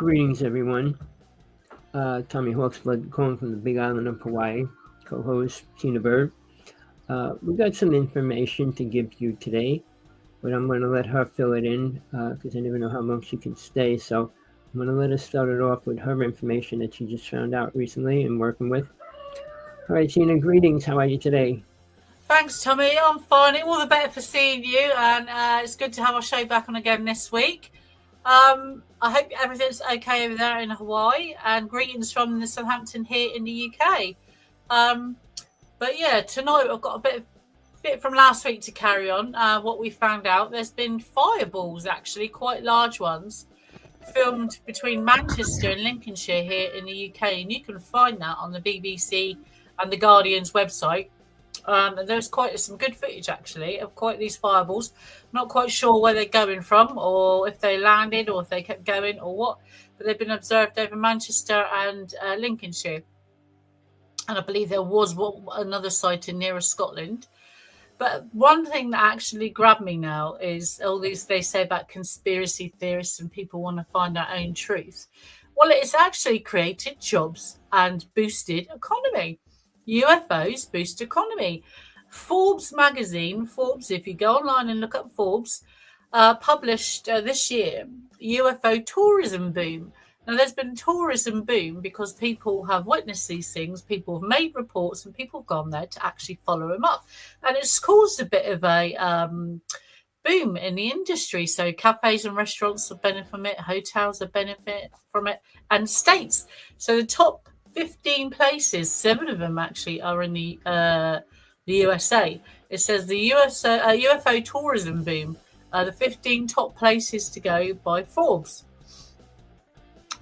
Greetings, everyone. Tommy Hawksblood calling from the Big Island of Hawaii, co-host Tina Bird. We got some information to give you today, but I'm going to let her fill it in because I never know how long she can stay. So I'm going to let her start it off with her information that she just found out recently and working with. All right, Tina, greetings. How are you today? Thanks, Tommy. I'm fine. All the better for seeing you, and it's good to have our show back on again this week. I hope everything's okay over there in Hawaii, and greetings from the Southampton here in the UK. But yeah, tonight I've got a bit from last week to carry on. What we found out, there's been fireballs, actually, quite large ones, filmed between Manchester and Lincolnshire here in the UK, and you can find that on the BBC and the Guardian's website. And there's quite some good footage, actually, of quite these fireballs. Not quite sure where they're going from, or if they landed, or if they kept going, or what. But they've been observed over Manchester and Lincolnshire. And I believe there was another site in nearer Scotland. But one thing that actually grabbed me now is all these they say about conspiracy theorists and people want to find our own truth. Well, it's actually created jobs and boosted economy. UFOs boost economy. Forbes magazine, Forbes, if you go online and look up Forbes, published this year UFO tourism boom. Now, there's been a tourism boom because people have witnessed these things, people have made reports, and people have gone there to actually follow them up. And it's caused a bit of a boom in the industry. So cafes and restaurants have benefited from it, hotels have benefited from it, and states. So the top 15 places, 7 of them actually are in the USA. It says the UFO tourism boom, the 15 top places to go by Forbes.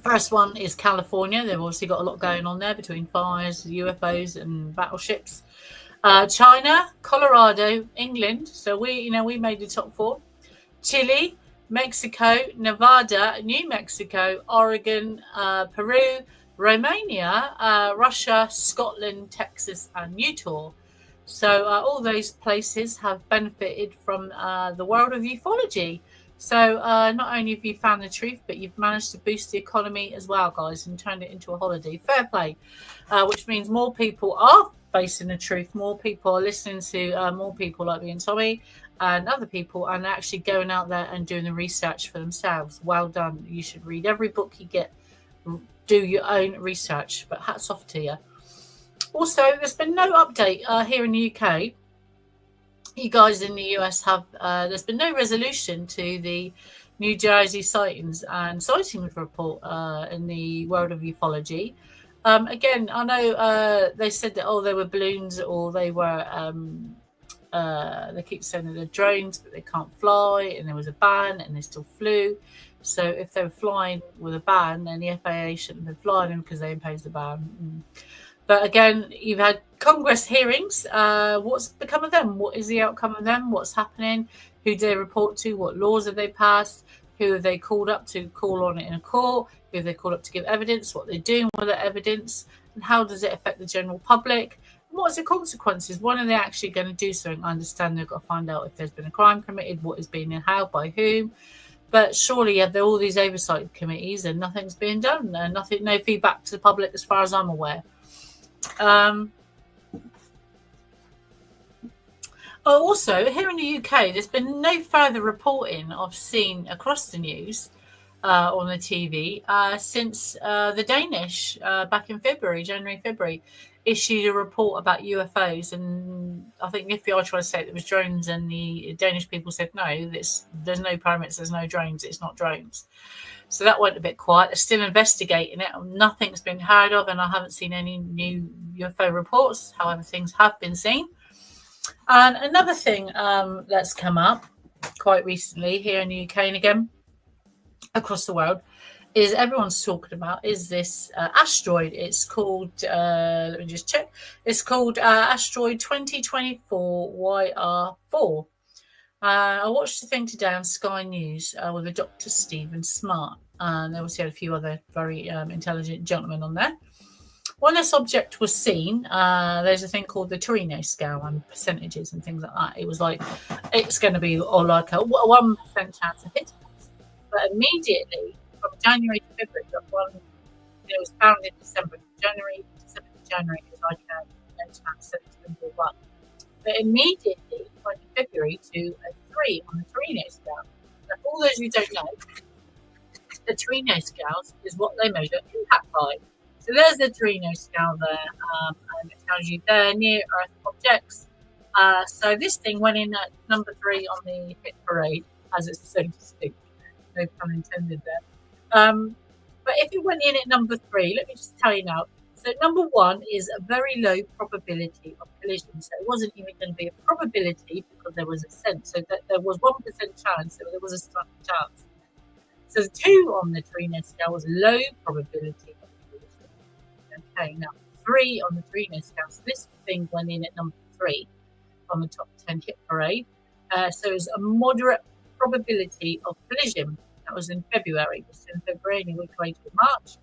First one is California. They've obviously got a lot going on there between fires, UFOs, and battleships. China, Colorado, England. So we made the top 4. Chile, Mexico, Nevada, New Mexico, Oregon, Peru, Romania, Russia, Scotland, Texas, and Utah. So all those places have benefited from the world of ufology. So not only have you found the truth, but you've managed to boost the economy as well, guys, and turned it into a holiday. Fair play, which means more people are facing the truth. More people are listening to more people like me and Tommy and other people, and actually going out there and doing the research for themselves. Well done. You should read every book you get. Do your own research, but hats off to you. Also, there's been no update here in the UK. You guys in the US have, there's been no resolution to the New Jersey sightings report in the world of ufology. Again, I know they said that, they were balloons, or they were, they keep saying that they're drones, but they can't fly, and there was a ban, and they still flew. So if they were flying with a ban, then the FAA shouldn't have been flying them because they imposed the ban. But again, you've had Congress hearings. What's become of them? What is the outcome of them? What's happening? Who do they report to? What laws have they passed? Who have they called up to call on it in a court? Who have they called up to give evidence? What they're doing with that evidence? And how does it affect the general public? And what's the consequences? When are they actually going to do something? I understand they've got to find out if there's been a crime committed, what is being and how, by whom. But surely there are all these oversight committees and nothing's being done, and no feedback to the public as far as I'm aware. Also, here in the UK, there's been no further reporting I've seen across the news on the TV since the Danish back in January, February, issued a report about UFOs. And I think the FBI tried to say it was drones, and the Danish people said, no, there's no pyramids, there's no drones, it's not drones. So that went a bit quiet. They're still investigating it. Nothing's been heard of, and I haven't seen any new UFO reports. However, things have been seen. And another thing that's come up quite recently here in the UK, and again across the world, is everyone's talking about is this asteroid. It's called, let me just check. It's called asteroid 2024 YR4. I watched the thing today on Sky News with a Dr. Stephen Smart, and they also had a few other very intelligent gentlemen on there. When this object was seen, there's a thing called the Torino scale and percentages and things like that. It was like, it's going to be like a 1% chance of hitting us. But immediately, from January to February. Got one, it was found in December. December to January is like a chance that it's going to be 1. But immediately went in February to a 3 on the Torino scale. Now, for all those who don't know, the Torino scales is what they measure impact by. So there's the Torino scale there, and it tells you they're near Earth objects. So this thing went in at number 3 on the hit parade, as it's so to speak. No pun intended there. But if it went in at number 3, let me just tell you now. So number 1 is a very low probability of collision. So it wasn't even going to be a probability because there was a sense. So that there was 1% chance. So there was a slight chance. So 2 on the Torino scale was low probability of collision. Okay, now 3 on the Torino scale. So this thing went in at number 3 on the top 10 hit parade. So it was a moderate probability of collision. That was in February. It was in February, and we went to March.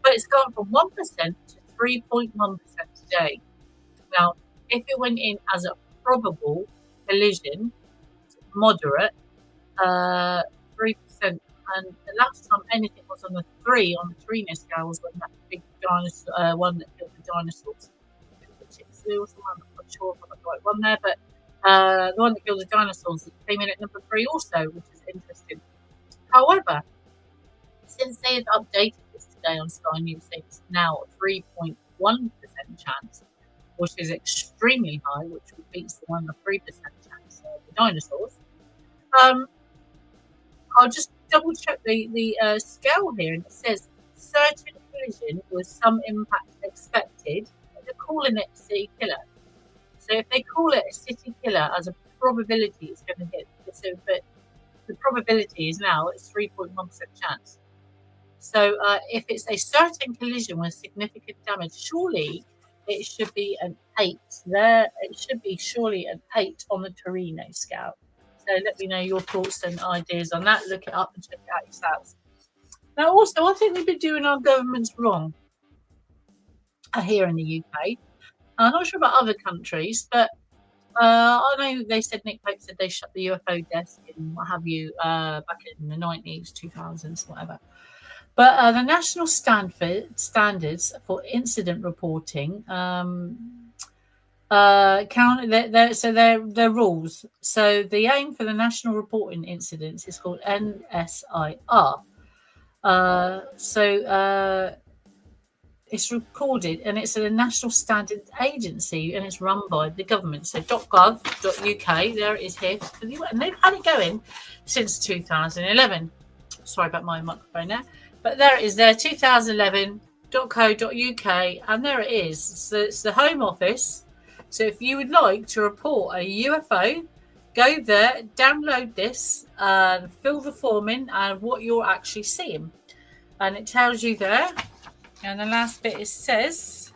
But it's gone from 1% to 3.1% today. Now, if it went in as a probable collision, moderate, 3%. And the last time anything was on the 3 on the Torino scale was when that big dinosaur, one that killed the dinosaurs. Was the one, I'm not sure if I got the right one there, but the one that killed the dinosaurs came in at number 3 also, which is interesting. However, since they had updated this today on Sky News, it's now a 3.1% chance, which is extremely high, which beats the 3% chance of the dinosaurs. I'll just double check the scale here, and it says certain collision with some impact expected. They're calling it city killer. So if they call it a city killer as a probability, it's going to hit. So, but the probability is now it's 3.1% chance. So if it's a certain collision with significant damage, surely it should be an 8 there. It should be surely an 8 on the Torino scale. So let me know your thoughts and ideas on that. Look it up and check it out yourselves. Now, also, I think we've been doing our governments wrong here in the UK. I'm not sure about other countries, but I know they said, Nick Pope said they shut the UFO desk and what have you back in the 90s, 2000s, whatever. But the national standards for incident reporting count their rules. So the aim for the national reporting incidents is called NSIR. It's recorded, and it's a national standard agency, and it's run by the government. So .gov.uk, there it is here, and they've had it going since 2011. Sorry about my microphone there, but there it is there, 2011.co.uk, and there it is. So it's the Home Office. So if you would like to report a UFO, go there, download this, and fill the form in and what you're actually seeing, and it tells you there. And the last bit, it says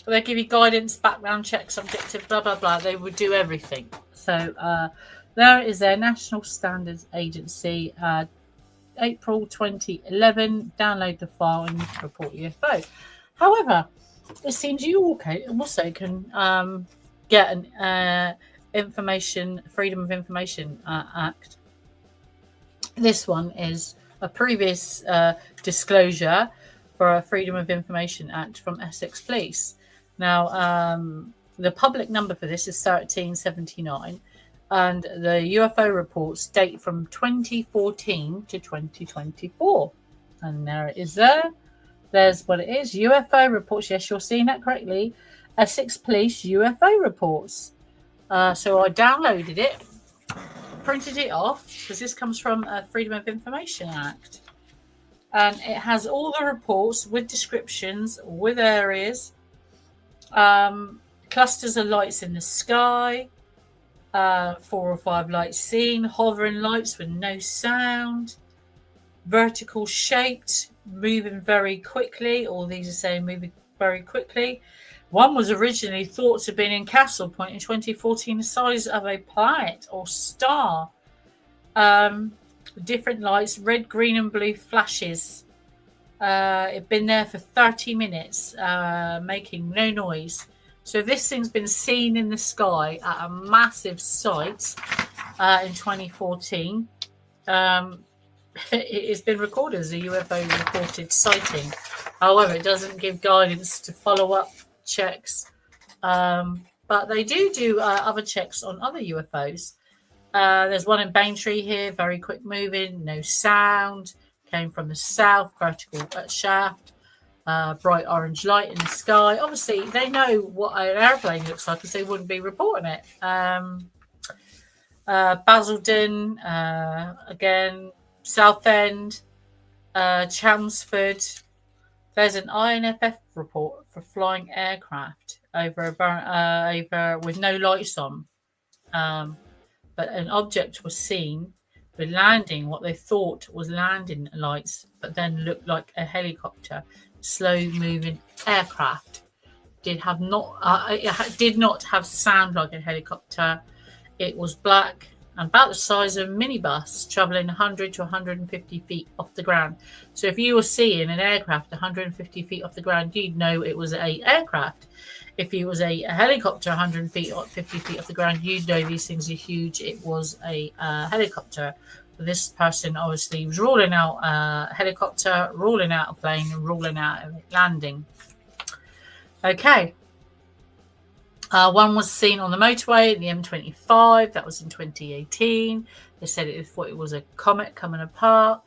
they give you guidance, background checks, objective, blah, blah, blah. They would do everything. So there is their National Standards Agency, April 2011. Download the file and report UFO. However, it seems you also can get an Freedom of Information Act. This one is a previous disclosure for a Freedom of Information Act from Essex Police. Now, the public number for this is 1379, and the UFO reports date from 2014 to 2024. And there it is there. There's what it is. UFO reports. Yes, you're seeing that correctly. Essex Police UFO reports. So I downloaded it, printed it off, because this comes from a Freedom of Information Act, and it has all the reports with descriptions, with areas, clusters of lights in the sky, 4 or 5 lights seen, hovering lights with no sound, vertical shaped, moving very quickly. All these are saying moving very quickly. One was originally thought to have been in Castle Point in 2014, the size of a planet or star. Different lights, red, green, and blue flashes. It'd been there for 30 minutes, making no noise. So this thing's been seen in the sky at a massive site in 2014. It has been recorded as a UFO reported sighting. However, it doesn't give guidance to follow-up checks. But they do other checks on other UFOs. There's one in Baintree here, very quick moving, no sound, came from the south, vertical shaft, bright orange light in the sky. Obviously, they know what an airplane looks like because they wouldn't be reporting it. Basildon, again, Southend, Chelmsford. There's an INFF report for flying aircraft over with no lights on. But an object was seen with landing what they thought was landing lights, but then looked like a helicopter, slow-moving aircraft. It did not have sound like a helicopter. It was black and about the size of a minibus, traveling 100 to 150 feet off the ground. So if you were seeing an aircraft 150 feet off the ground, you'd know it was an aircraft. If it was a helicopter 150 feet off the ground, you'd know these things are huge. It was a helicopter. This person obviously was ruling out a helicopter, ruling out a plane, and ruling out a landing. Okay. One was seen on the motorway, the M25. That was in 2018. They said they thought it was a comet coming apart.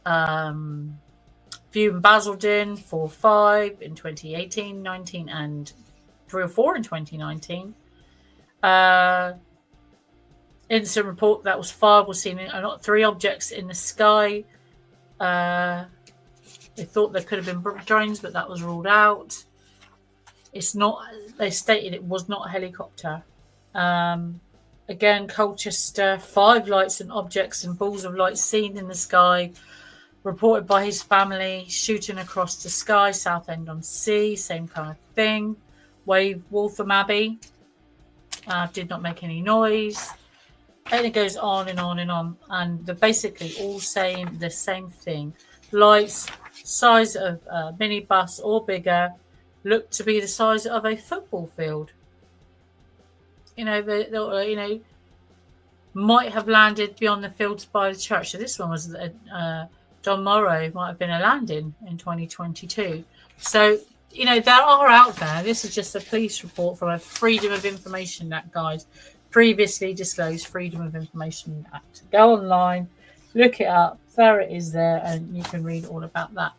View in Basildon, 4-5 in 2018, 19, and 3 or 4 in 2019. Incident report that was filed was seen not 3 objects in the sky. They thought there could have been drones, but that was ruled out. It's not. They stated it was not a helicopter. Again, Colchester, 5 lights and objects and balls of light seen in the sky. Reported by his family, shooting across the sky, Southend-on-Sea, same kind of thing. Waltham Abbey, did not make any noise. And it goes on and on and on. And they're basically all saying the same thing. Lights, size of a minibus or bigger, look to be the size of a football field. They might have landed beyond the fields by the church. So this one was Don Morrow might have been a landing in 2022. So, there are out there. This is just a police report from a Freedom of Information Act, guys. Previously disclosed Freedom of Information Act. Go online, look it up. There it is there, and you can read all about that.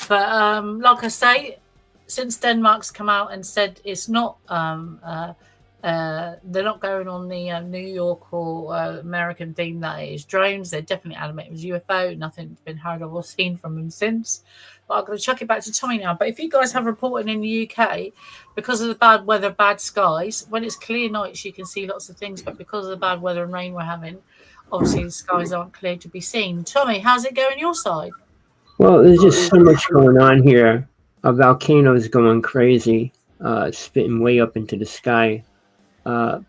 But like I say, since Denmark's come out and said it's not, they're not going on the New York or American theme that it is drones. They're definitely adamant it was UFO. Nothing's been heard of or seen from them since. But I'm going to chuck it back to Tommy now. But if you guys have reporting in the UK, because of the bad weather, bad skies, when it's clear nights, you can see lots of things. But because of the bad weather and rain we're having, obviously the skies aren't clear to be seen. Tommy, how's it going your side? Well, there's just so much going on here. A volcano is going crazy, spitting way up into the sky. And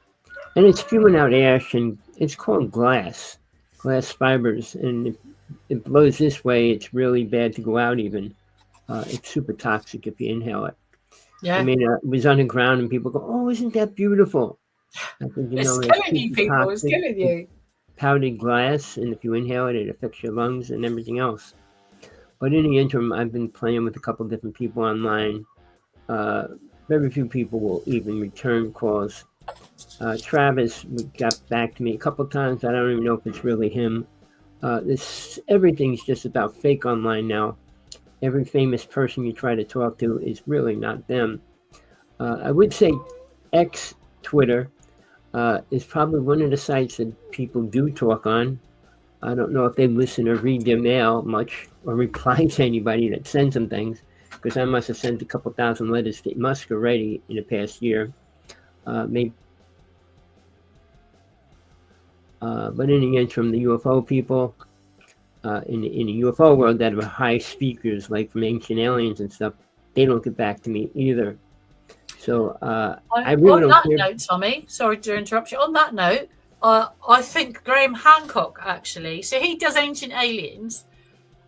it's spewing out ash, and it's called glass fibers. And if it blows this way, it's really bad to go out even. It's super toxic if you inhale it. Yeah. I mean, it was underground, and people go, "Oh, isn't that beautiful?" I think, it's killing you, people. Toxic. It's killing you. Powdered glass, and if you inhale it, it affects your lungs and everything else. But in the interim, I've been playing with a couple different people online. Very few people will even return calls. Travis got back to me a couple times. I don't even know if it's really him. Everything's just about fake online now. Every famous person you try to talk to is really not them. I would say X, Twitter, is probably one of the sites that people do talk on. I don't know if they listen or read their mail much or reply to anybody that sends them things, because I must have sent a couple thousand letters to Musk already in the past year. Maybe. But in the interim, the UFO people in the UFO world that are high speakers, like from Ancient Aliens and stuff, they don't get back to me either. So I really don't care. On that note, Tommy, sorry to interrupt you. On that note, I think Graham Hancock, actually, so he does Ancient Aliens,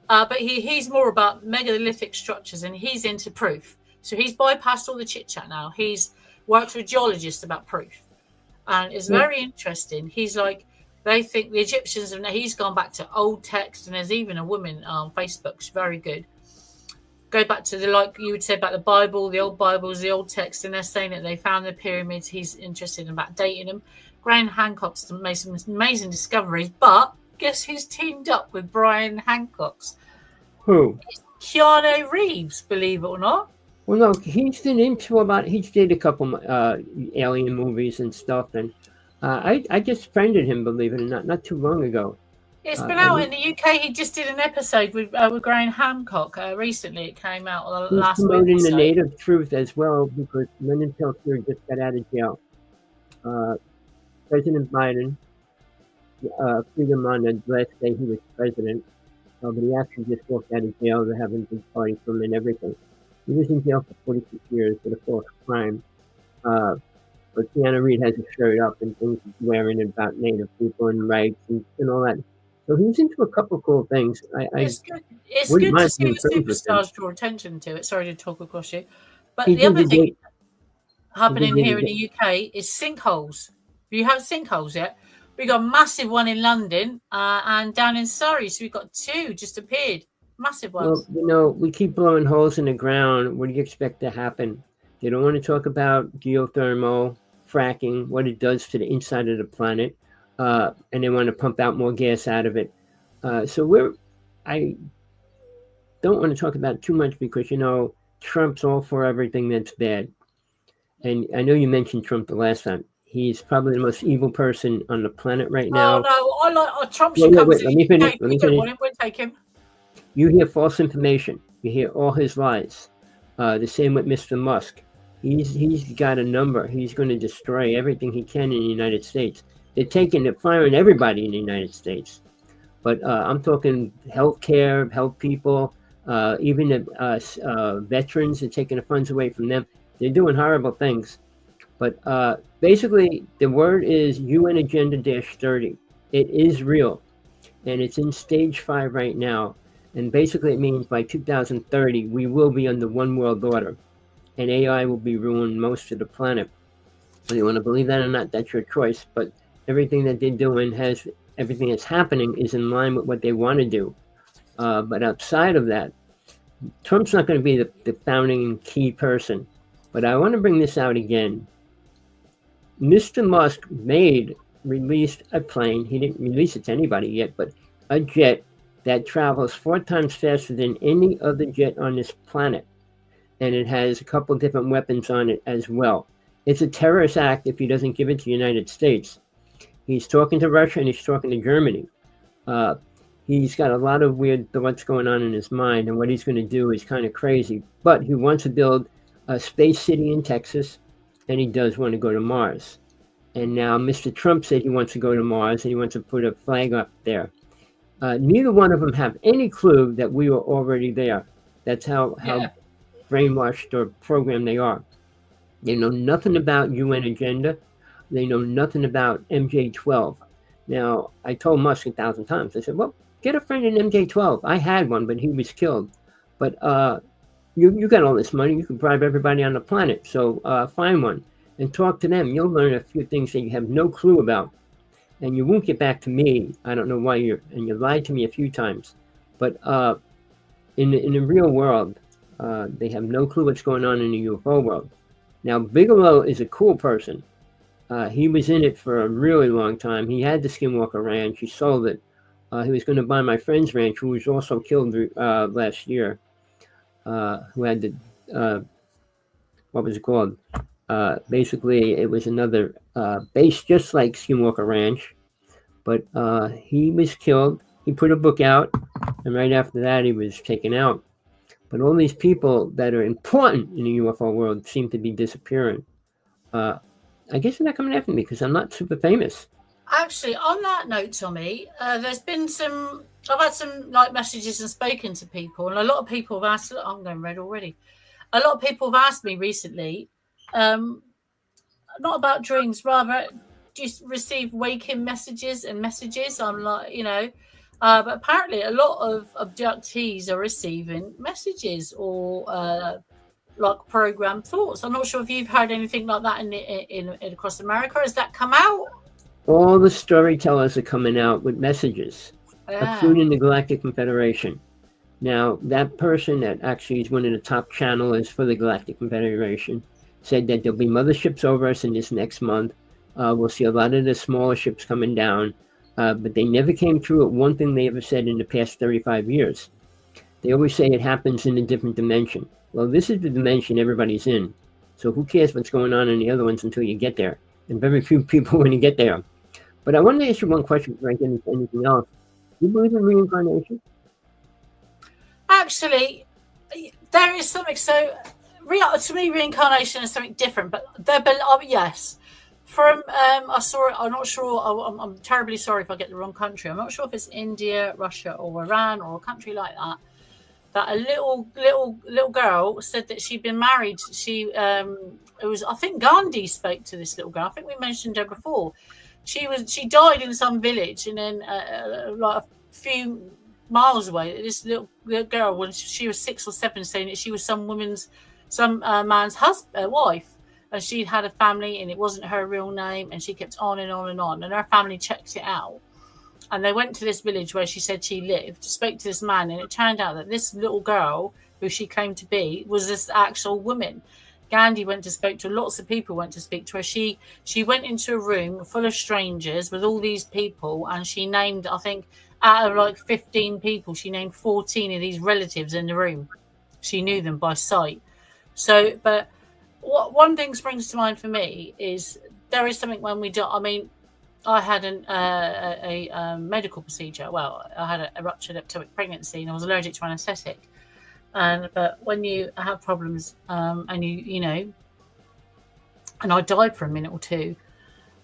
but he's more about megalithic structures, and he's into proof. So he's bypassed all the chit-chat now. He's worked with geologists about proof. And it's very interesting. He's like, They think the Egyptians, and he's gone back to old text, and there's even a woman on Facebook. She's very good. Go back to like you would say about the Bible, the old Bibles, the old text, and they're saying that they found the pyramids. He's interested in about dating them. Graham Hancock's made some amazing discoveries, but guess who's teamed up with Brian Hancock's? Who? It's Keanu Reeves, believe it or not. Well, no, he's been into he did a couple alien movies and stuff, and I just friended him, believe it or not too long ago. It's been out in the UK. He just did an episode with Graham Hancock recently. It came out last week. He's promoting the native truth as well, because Lyndon Peltier just got out of jail. President Biden freed him on the last day he was president, but he actually just walked out of jail. They're having a big party for him and everything. He was in jail for 46 years for the false crime. But Keanu Reeves hasn't showed up and things he's wearing about native people and rights and all that. So he's into a couple of cool things. It's good to see the superstars draw attention to it. Sorry to talk across you. But the other thing happening here in the UK is sinkholes. You have sinkholes yet? We got a massive one in London and down in Surrey. So we've got two just appeared. Massive ones. Well, we keep blowing holes in the ground. What do you expect to happen? They don't want to talk about geothermal, fracking, what it does to the inside of the planet. And they want to pump out more gas out of it. I don't want to talk about it too much because, Trump's all for everything that's bad. And I know you mentioned Trump the last time. He's probably the most evil person on the planet right now. Oh, no, I like Trump should come to let me finish. We'll take him. You hear false information. You hear all his lies. The same with Mr. Musk. He's got a number. He's going to destroy everything he can in the United States. They're firing everybody in the United States. But I'm talking healthcare, help people, even the veterans. They're taking the funds away from them. They're doing horrible things. But basically, the word is UN Agenda -30. It is real. And it's in stage 5 right now. And basically, it means by 2030, we will be under one world order. And AI will be ruling most of the planet. Whether you want to believe that or not, that's your choice. But everything that they're doing everything that's happening is in line with what they want to do. But outside of that, Trump's not going to be the founding key person. But I want to bring this out again. Mr. Musk released a plane. He didn't release it to anybody yet, but a jet that travels 4 times faster than any other jet on this planet. And it has a couple different weapons on it as well. It's a terrorist act if he doesn't give it to the United States. He's talking to Russia and he's talking to Germany. He's got a lot of weird thoughts going on in his mind, and what he's going to do is kind of crazy. But he wants to build a space city in Texas, and he does want to go to Mars. And now Mr. Trump said he wants to go to Mars, and he wants to put a flag up there. Neither one of them have any clue that we were already there. That's how brainwashed or programmed they are. They know nothing about UN agenda. They know nothing about MJ-12. Now, I told Musk 1,000 times. I said, well, get a friend in MJ-12. I had one, but he was killed. But you got all this money. You can bribe everybody on the planet. So find one and talk to them. You'll learn a few things that you have no clue about. And you won't get back to me. I don't know why you lied to me a few times. But in the real world, they have no clue what's going on in the UFO world. Now, Bigelow is a cool person. He was in it for a really long time. He had the Skinwalker Ranch. He sold it. He was going to buy my friend's ranch, who was also killed last year, who had the, what was it called? Basically, it was another base just like Skinwalker Ranch, but he was killed. He put a book out, and right after that, he was taken out. But all these people that are important in the UFO world seem to be disappearing. I guess they're not coming after me because I'm not super famous. Actually, on that note, Tommy, there's been I've had some messages and spoken to people, and a lot of people have asked, I'm going red already. A lot of people have asked me recently, not about dreams, rather, do you receive waking messages and messages? I'm like, but apparently a lot of abductees are receiving messages or programmed thoughts. I'm not sure if you've heard anything like that in across America. Has that come out? all the storytellers are coming out with messages, Yeah. including the Galactic Confederation. Now, that person that actually is one of the top channelers for the Galactic Confederation said that there'll be motherships over us in this next month. We'll see a lot of the smaller ships coming down, but they never came through with one thing they ever said in the past 35 years. They always say it happens in a different dimension. Well, this is the dimension everybody's in. So who cares what's going on in the other ones until you get there? And very few people when you get there. But I wanted to ask you one question before I get into anything else. Do you believe in reincarnation? Actually, there is something. So, to me, reincarnation is something different. But yes, from I saw it. I'm not sure. I'm terribly sorry if I get the wrong country. I'm not sure if it's India, Russia, or Iran, or a country like that. That a little girl said that she'd been married. It was, I think Gandhi spoke to this little girl. I think we mentioned her before. She died in some village, and then like a few miles away, this little girl, when she was 6 or 7, saying that she was some man's wife, and she'd had a family, and it wasn't her real name, and she kept on and on and on, and her family checked it out. And they went to this village where she said she lived, spoke to this man, and it turned out that this little girl, who she claimed to be, was this actual woman. Gandhi went to speak to lots of people, went to speak to her. She went into a room full of strangers with all these people, and she named, I think, out of like 15 people, she named 14 of these relatives in the room. She knew them by sight. So, but one thing springs to mind for me is there is something when we do. I mean, I had a medical procedure. Well, I had a ruptured ectopic pregnancy, and I was allergic to anaesthetic. But when you have problems, and you know, and I died for a minute or two,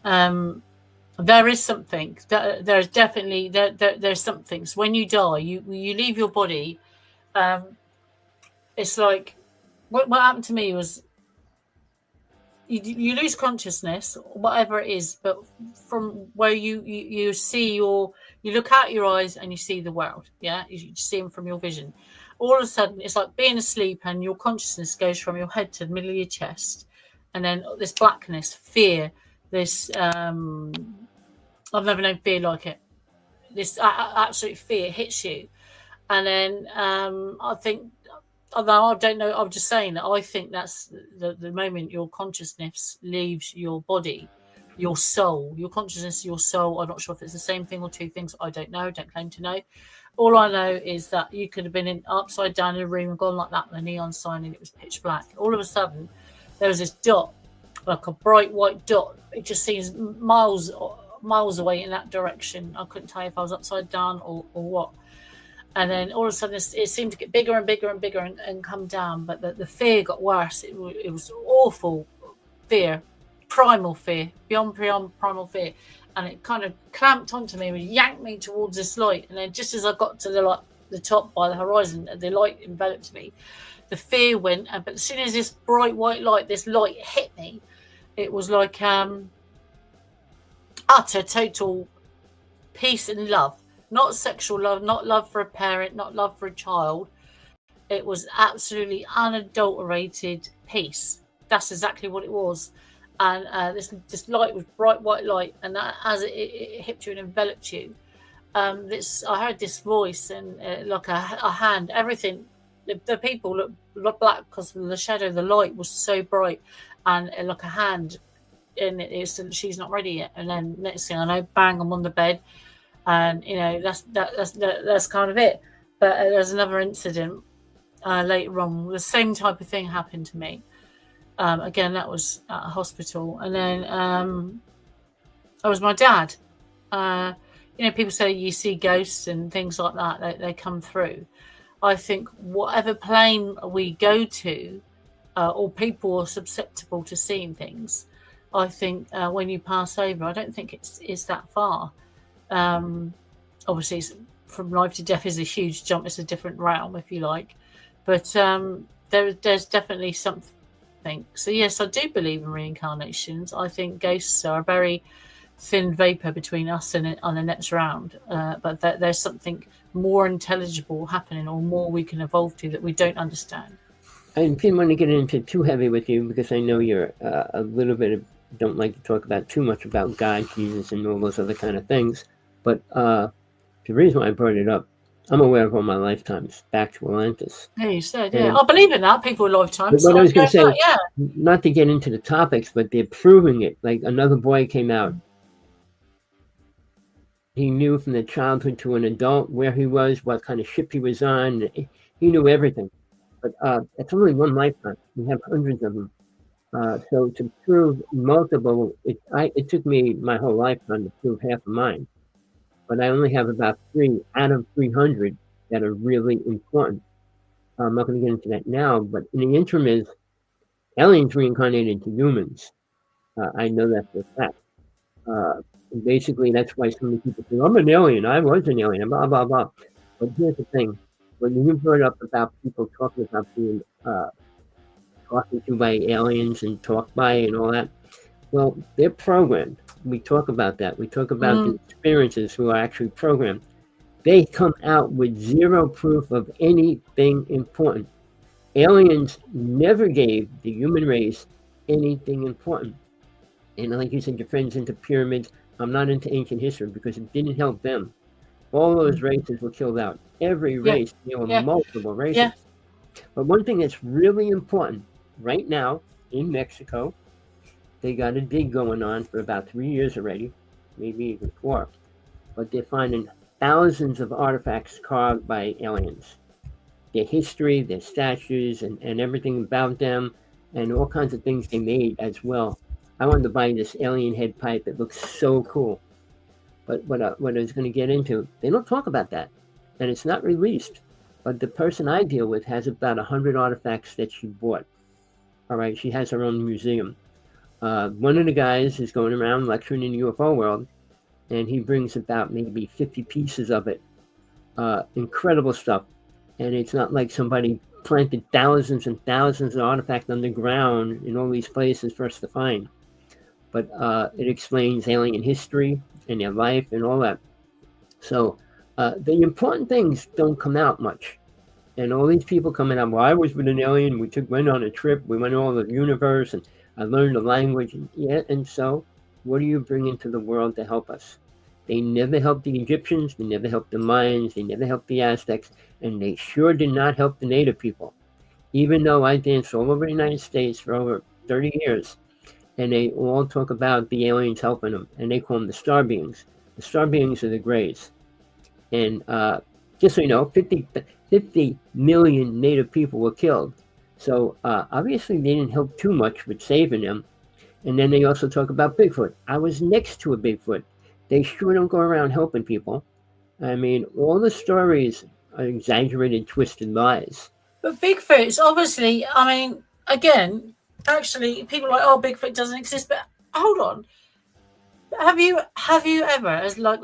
there is something. There's definitely there's something. So when you die, you leave your body. It's like what happened to me was. You lose consciousness, whatever it is, but from where you see you look out your eyes and you see the world. Yeah, you see them from your vision. All of a sudden, it's like being asleep, and your consciousness goes from your head to the middle of your chest, and then this blackness, fear, this I've never known fear like it. This absolute fear hits you, and then I think. Although I don't know, I'm just saying that I think that's the moment your consciousness leaves your body, your soul, your consciousness, your soul. I'm not sure if it's the same thing or two things. I don't know. Don't claim to know. All I know is that you could have been upside down in a room and gone like that with a neon sign, and it was pitch black. All of a sudden, there was this dot, like a bright white dot. It just seems miles away in that direction. I couldn't tell you if I was upside down or what. And then all of a sudden, it seemed to get bigger and bigger and bigger and come down. But the fear got worse. It was awful fear, primal fear, beyond primal fear. And it kind of clamped onto me and yanked me towards this light. And then just as I got to the top by the horizon, the light enveloped me. The fear went. But as soon as this bright white light, this light hit me, it was like utter, total peace and love. Not sexual love, not love for a parent, not love for a child. It was absolutely unadulterated peace. That's exactly what it was. And this light was bright white light, and as it hit you and enveloped you, I heard this voice and like a hand. Everything, the people looked black because the shadow of the light was so bright, and like a hand. And she's not ready yet. And then next thing I know, bang! I'm on the bed. And you know that's kind of it. But there's another incident later on. The same type of thing happened to me. Again, that was at a hospital, and then it was my dad. You know, people say you see ghosts and things like that. They come through. I think whatever plane we go to, or people are susceptible to seeing things. I think when you pass over, I don't think it's that far. Obviously from life to death is a huge jump. It's a different realm, if you like, but there's definitely something. So yes, I do believe in reincarnations. I think ghosts are a very thin vapor between us and the next round, but there's something more intelligible happening, or more we can evolve to, that we don't understand. I didn't want to get into too heavy with you because I know you're a little bit don't like to talk about too much about God, Jesus, and all those other kind of things. But the reason why I brought it up, I'm aware of all my lifetimes back to Atlantis. Yeah, you said, yeah. I believe in that, people with lifetimes. What I was going to say, back, yeah. not to get into the topics, but they're proving it. Like another boy came out. He knew from the childhood to an adult where he was, what kind of ship he was on. He knew everything. But it's only one lifetime. We have hundreds of them. So to prove multiple, it took me my whole lifetime to prove half of mine. But I only have about 3 out of 300 that are really important. I'm not going to get into that now, but in the interim is aliens reincarnated into humans. I know that for a fact. Basically, that's why so many people say, I'm an alien, I was an alien, blah, blah, blah. But here's the thing. When you brought up about people talking about being talking to by aliens and talked by and all that, well, they're programmed. We talk about that. We talk about the experiences who are actually programmed. They come out with zero proof of anything important. Aliens never gave the human race anything important. And like you said, your friend's into pyramids. I'm not into ancient history because it didn't help them. All those races were killed out. Every race, there were multiple races. Yeah. But one thing that's really important right now in Mexico, they got a dig going on for about 3 years already, maybe even 4. But they're finding thousands of artifacts carved by aliens. Their history, their statues, and everything about them, and all kinds of things they made as well. I wanted to buy this alien head pipe. It looks so cool. But what I was going to get into, they don't talk about that. And it's not released. But the person I deal with has about 100 artifacts that she bought. All right, she has her own museum. One of the guys is going around lecturing in the UFO world, and he brings about maybe 50 pieces of it. Incredible stuff. And it's not like somebody planted thousands and thousands of artifacts underground in all these places for us to find. But it explains alien history and their life and all that. So the important things don't come out much. And all these people coming out, well, I was with an alien, went on a trip, we went all over the universe, and I learned the language. And so what do you bring into the world to help us? They never helped the Egyptians, they never helped the Mayans, they never helped the Aztecs, and they sure did not help the native people. Even though I danced all over the United States for over 30 years, and they all talk about the aliens helping them, and they call them the star beings. The star beings are the Greys. And just so you know, 50 million native people were killed. So obviously they didn't help too much with saving them. And then they also talk about Bigfoot. I was next to a Bigfoot. They sure don't go around helping people. I mean, all the stories are exaggerated, twisted lies. But Bigfoot is obviously, I mean, again, actually, people are like, oh, Bigfoot doesn't exist. But hold on. Have you ever, as like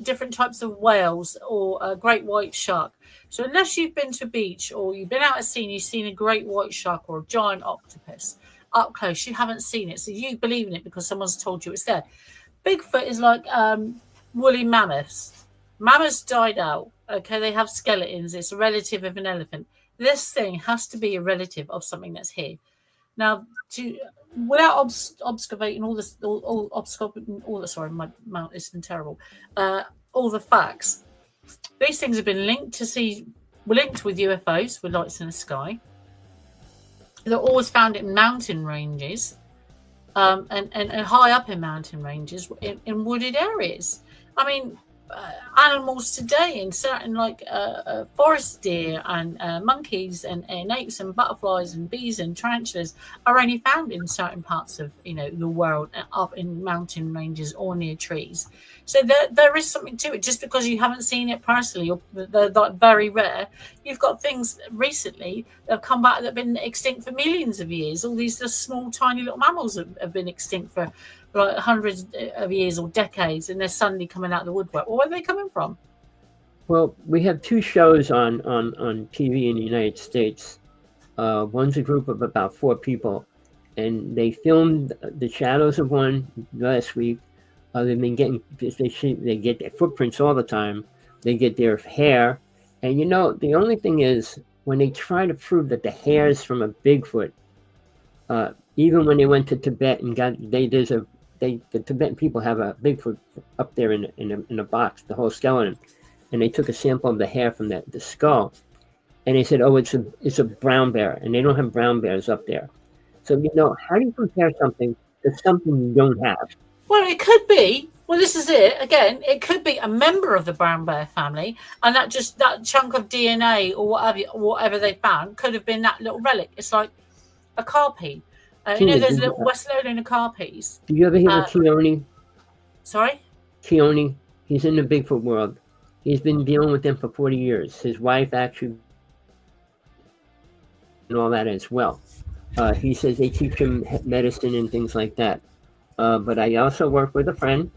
different types of whales or a great white shark? So unless you've been to a beach or you've been out at sea and you've seen a great white shark or a giant octopus up close, you haven't seen it. So you believe in it because someone's told you it's there. Bigfoot is like woolly mammoths. Mammoths died out. Okay, they have skeletons. It's a relative of an elephant. This thing has to be a relative of something that's here. Now, without obfuscating sorry, my mouth has been terrible. All the facts. These things have been linked with UFOs, with lights in the sky. They're always found in mountain ranges, and high up in mountain ranges, in wooded areas. I mean, animals today in certain forest deer and monkeys and apes and butterflies and bees and tarantulas are only found in certain parts of the world, up in mountain ranges or near trees. So there is something to it. Just because you haven't seen it personally, or they're like very rare, you've got things recently that have come back that have been extinct for millions of years. All these just small tiny little mammals have been extinct for like hundreds of years or decades, and they're suddenly coming out of the woodwork. Well, where are they coming from? Well, we have 2 shows on TV in the United States. One's a group of about 4 people, and they filmed the shadows of one last week. They've been getting, they get their footprints all the time. They get their hair, and the only thing is when they try to prove that the hair is from a Bigfoot, even when they went to Tibet and the Tibetan people have a Bigfoot up there in a box, the whole skeleton, and they took a sample of the hair from the skull, and they said, oh, it's a brown bear, and they don't have brown bears up there. So how do you compare something to something you don't have? Well, it could be. Well, this is it. Again, it could be a member of the brown bear family, and that chunk of DNA or whatever they found could have been that little relic. It's like a carpy. There's little West Lowland carpies. Do you ever hear of Keone? Sorry? Keone. He's in the Bigfoot world. He's been dealing with them for 40 years. His wife actually and all that as well. He says they teach him medicine and things like that. But I also work with a friend,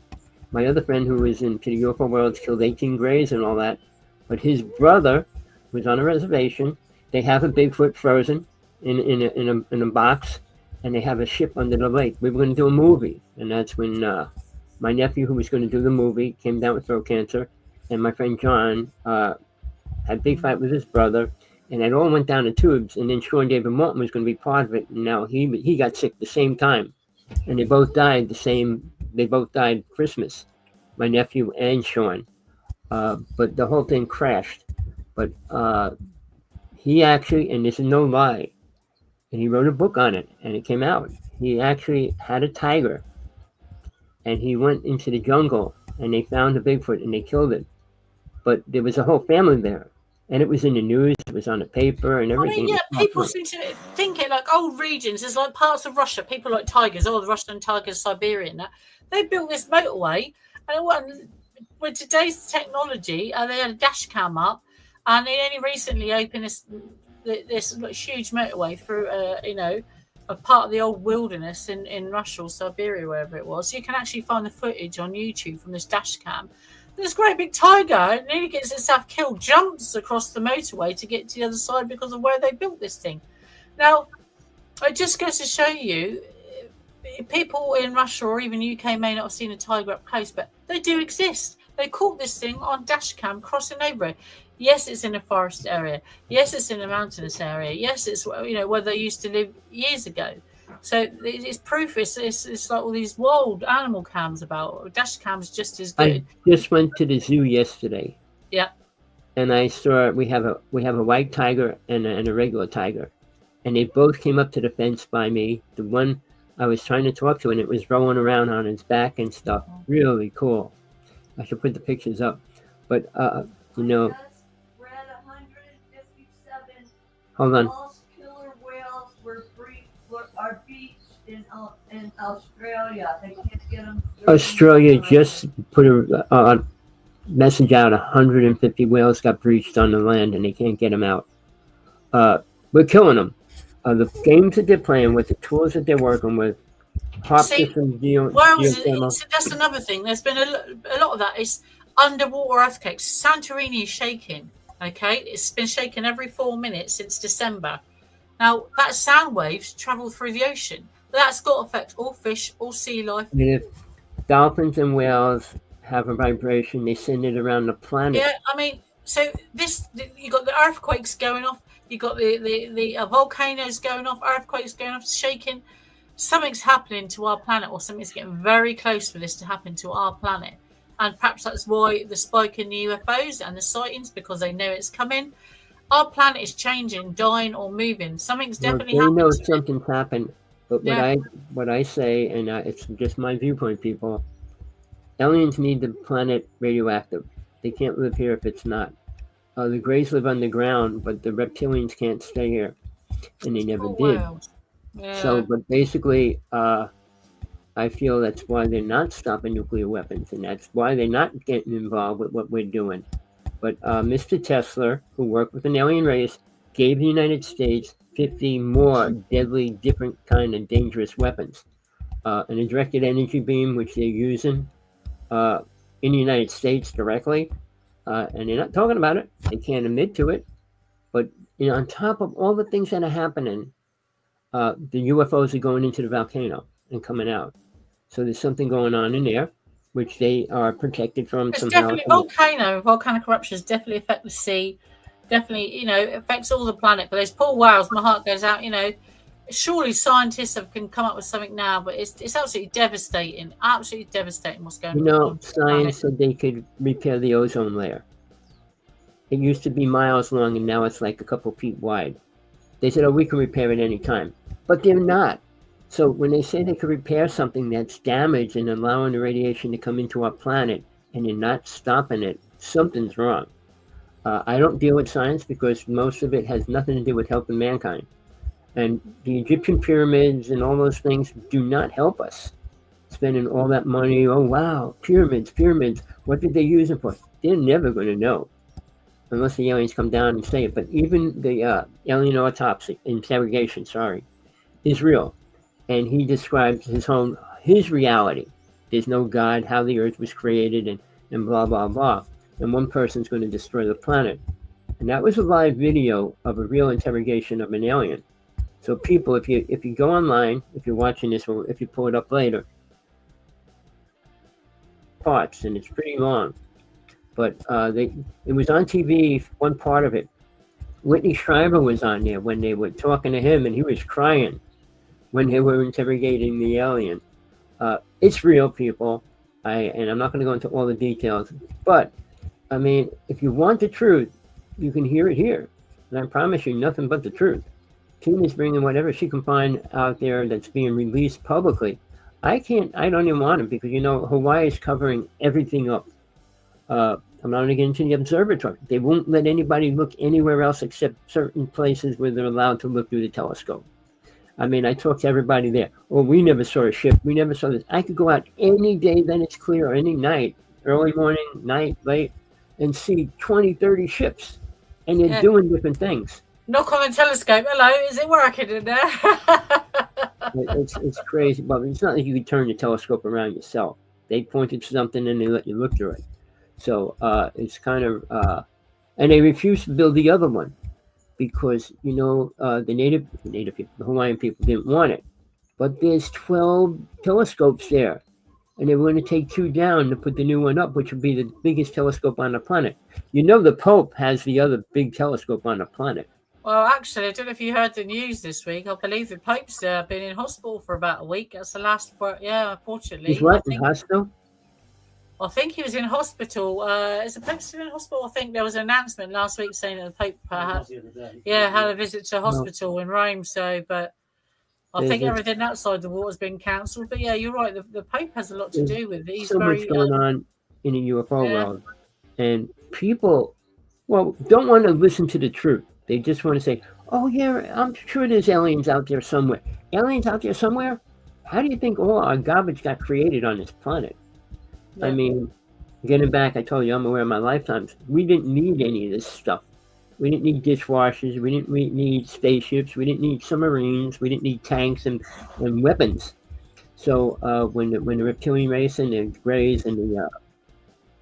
my other friend who was into the UFO world, killed 18 Greys and all that. But his brother was on a reservation. They have a Bigfoot frozen in a box, and they have a ship under the lake. We were going to do a movie, and that's when my nephew, who was going to do the movie, came down with throat cancer, and my friend John had a big fight with his brother, and it all went down the tubes. And then Sean David Morton was going to be part of it, and now he got sick the same time, and they both died They both died Christmas, my nephew and Sean. But the whole thing crashed. But he actually, and this is no lie, and he wrote a book on it, and it came out. He actually had a tiger, and he went into the jungle, and they found a Bigfoot, and they killed it. But there was a whole family there, and it was in the news, it was on the paper, and everything. People seem to think it like old regions. There's like parts of Russia, people like tigers, the Russian tigers, Siberian. They built this motorway, and with today's technology, they had a dash cam up, and they only recently opened this huge motorway through, a part of the old wilderness in Russia or Siberia, wherever it was. So you can actually find the footage on YouTube from this dash cam. This great big tiger nearly gets itself killed, jumps across the motorway to get to the other side because of where they built this thing. Now, it just goes to show you, people in Russia or even UK may not have seen a tiger up close, but they do exist. They caught this thing on dash cam crossing over it. Yes, it's in a forest area. Yes, it's in a mountainous area. Yes, it's where they used to live years ago. So it's proof. It's like all these wild animal cams about. Dash cams just as good. I just went to the zoo yesterday. Yeah. And I saw we have a white tiger and a regular tiger, and they both came up to the fence by me. The one I was trying to talk to, and it was rolling around on its back and stuff. Really cool. I should put the pictures up. But hold on. Killer whales are beached in Australia. They can't get them. Australia just put a message out. 150 whales got breached on the land, and they can't get them out. We're killing them. The games that they're playing with, the tools that they're working with, that's another thing. There's been a lot of that. It's underwater earthquakes. Santorini is shaking. Okay, it's been shaking every 4 minutes since December. Now, that sound waves travel through the ocean. That's got to affect all fish, all sea life. And if dolphins and whales have a vibration, they send it around the planet. Yeah, I mean, so you got the earthquakes going off, you got the volcanoes going off, earthquakes going off, shaking. Something's happening to our planet, or something's getting very close for this to happen to our planet. And perhaps that's why the spike in the UFOs and the sightings, because they know it's coming. Our planet is changing, dying, or moving. Something's definitely happening. They know something's happened. But what I say, and it's just my viewpoint, people, aliens need the planet radioactive. They can't live here if it's not. The Greys live underground, but the reptilians can't stay here. And they never did. Wow. Yeah. So, but basically, I feel that's why they're not stopping nuclear weapons, and that's why they're not getting involved with what we're doing. But Mr. Tesla, who worked with an alien race, gave the United States 50 more deadly, different kind of dangerous weapons. And a directed energy beam, which they're using in the United States directly. And they're not talking about it. They can't admit to it. But on top of all the things that are happening, the UFOs are going into the volcano and coming out. So there's something going on in there, which they are protected from. It's somehow. Definitely volcanic eruptions definitely affect the sea. Definitely, it affects all the planet. But those poor whales, my heart goes out. surely scientists can come up with something now, but it's absolutely devastating what's going You know, on. science said they could repair the ozone layer. It used to be miles long, and now it's like a couple feet wide. They said, oh, we can repair it any time. But they're not. So when they say they could repair something that's damaged and allowing the radiation to come into our planet, and you're not stopping it, something's wrong. I don't deal with science because most of it has nothing to do with helping mankind. And the Egyptian pyramids and all those things do not help us. Spending all that money, oh wow, pyramids, what did they use them for? They're never going to know unless the aliens come down and say it. But even the alien autopsy, interrogation, is real. And he describes his reality. There's no God, how the earth was created, and blah, blah, blah. And one person's going to destroy the planet. And that was a live video of a real interrogation of an alien. So people, if you go online, if you're watching this, or if you pull it up later, parts, and it's pretty long. But it was on TV, one part of it. Whitney Schreiber was on there when they were talking to him, and he was crying when they were interrogating the alien. It's real, people. And I'm not going to go into all the details. But, I mean, if you want the truth, you can hear it here. And I promise you, nothing but the truth. Tina's bringing whatever she can find out there that's being released publicly. I don't even want it because, Hawaii is covering everything up. I'm not going to get into the observatory. They won't let anybody look anywhere else except certain places where they're allowed to look through the telescope. I mean, I talked to everybody there. Well, we never saw a ship. We never saw this. I could go out any day, then it's clear, or any night, early morning, night, late, and see 20, 30 ships. And they're doing different things. Knock on the telescope. Hello, is it working in there? It's crazy. But it's not like you can turn the telescope around yourself. They pointed something and they let you look through it. So it's kind of, and they refused to build the other one because, the native people, the Hawaiian people didn't want it. But there's 12 telescopes there. And they were going to take 2 down to put the new one up, which would be the biggest telescope on the planet. The Pope has the other big telescope on the planet. Well, actually, I don't know if you heard the news this week. I believe the Pope's been in hospital for about a week. That's the last word. Yeah, unfortunately. He's what, in hospital? I think he was in hospital. Is the Pope still in hospital? I think there was an announcement last week saying that the Pope had a visit to hospital in Rome. So, but I think everything outside the water has been cancelled. But yeah, you're right. The Pope has a lot to do with it. He's so much going on in the UFO world. And people, don't want to listen to the truth. They just want to say, oh, yeah, I'm sure there's aliens out there somewhere. Aliens out there somewhere? How do you think all our garbage got created on this planet? Yeah. I mean, getting back, I told you I'm aware of my lifetimes. We didn't need any of this stuff. We didn't need dishwashers. We didn't need spaceships. We didn't need submarines. We didn't need tanks and weapons. So when the reptilian race and the Greys and the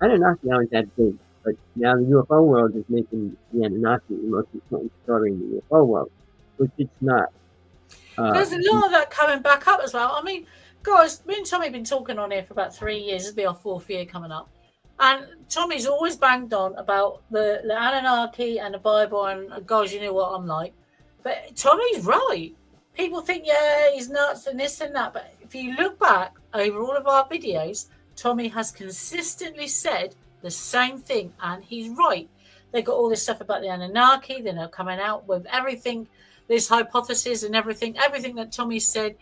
Anunnaki aren't that big. But now the UFO world is making the Anunnaki the most important story in the UFO world, which it's not. There's a lot of that coming back up as well. I mean, guys, me and Tommy have been talking on here for about 3 years. It'll be our 4th year coming up. And Tommy's always banged on about the Anunnaki and the Bible. And guys, you know what I'm like. But Tommy's right. People think, he's nuts and this and that. But if you look back over all of our videos, Tommy has consistently said the same thing, and he's right. They got all this stuff about the Anunnaki, then they're coming out with everything, this hypothesis and everything that Tommy said,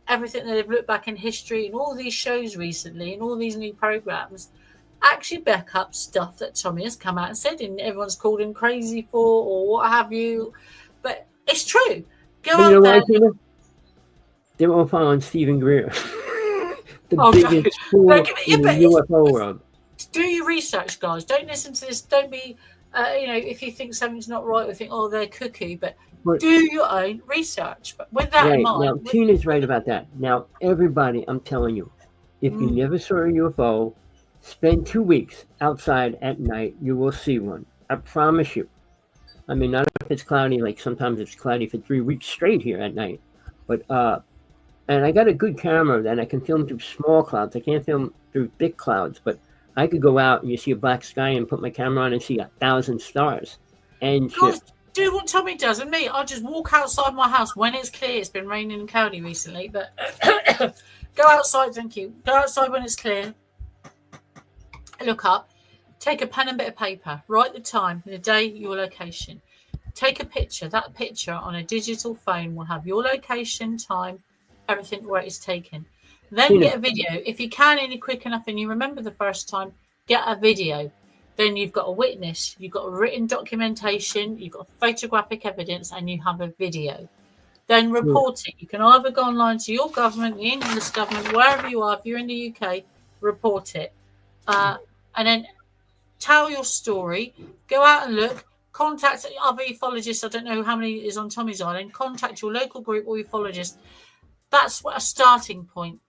everything that they've looked back in history and all these shows recently and all these new programs actually back up stuff that Tommy has come out and said, and everyone's called him crazy for or what have you. But it's true. Go out there. Why, they're all following Stephen Greer. the biggest fool in the UFO world. Do your research, guys. Don't listen to this. Don't be, if you think something's not right or think, oh, they're cuckoo, but do your own research. But with that in mind. Now, Tina's right about that. Now, everybody, I'm telling you, if you never saw a UFO, spend 2 weeks outside at night. You will see one. I promise you. I mean, not if it's cloudy, like sometimes it's cloudy for 3 weeks straight here at night. But, and I got a good camera that I can film through small clouds. I can't film through thick clouds, but I could go out and you see a black sky and put my camera on and see 1,000 stars and ships. do what Tommy does, and me, I just walk outside my house when it's clear. It's been raining in Cowley recently, but go outside. Thank you. Go outside when it's clear. Look up. Take a pen and bit of paper. Write the time, the day, your location. Take a picture. That picture on a digital phone will have your location, time, everything where it's taken. Then get a video. If you can, and you're quick enough, and you remember the first time, get a video. Then you've got a witness, you've got a written documentation, you've got photographic evidence, and you have a video. Then report it. You can either go online to your government, the English government, wherever you are. If you're in the UK, report it. And then tell your story. Go out and look. Contact other ufologists. I don't know how many is on Tommy's Island. Contact your local group or ufologist. That's a starting point.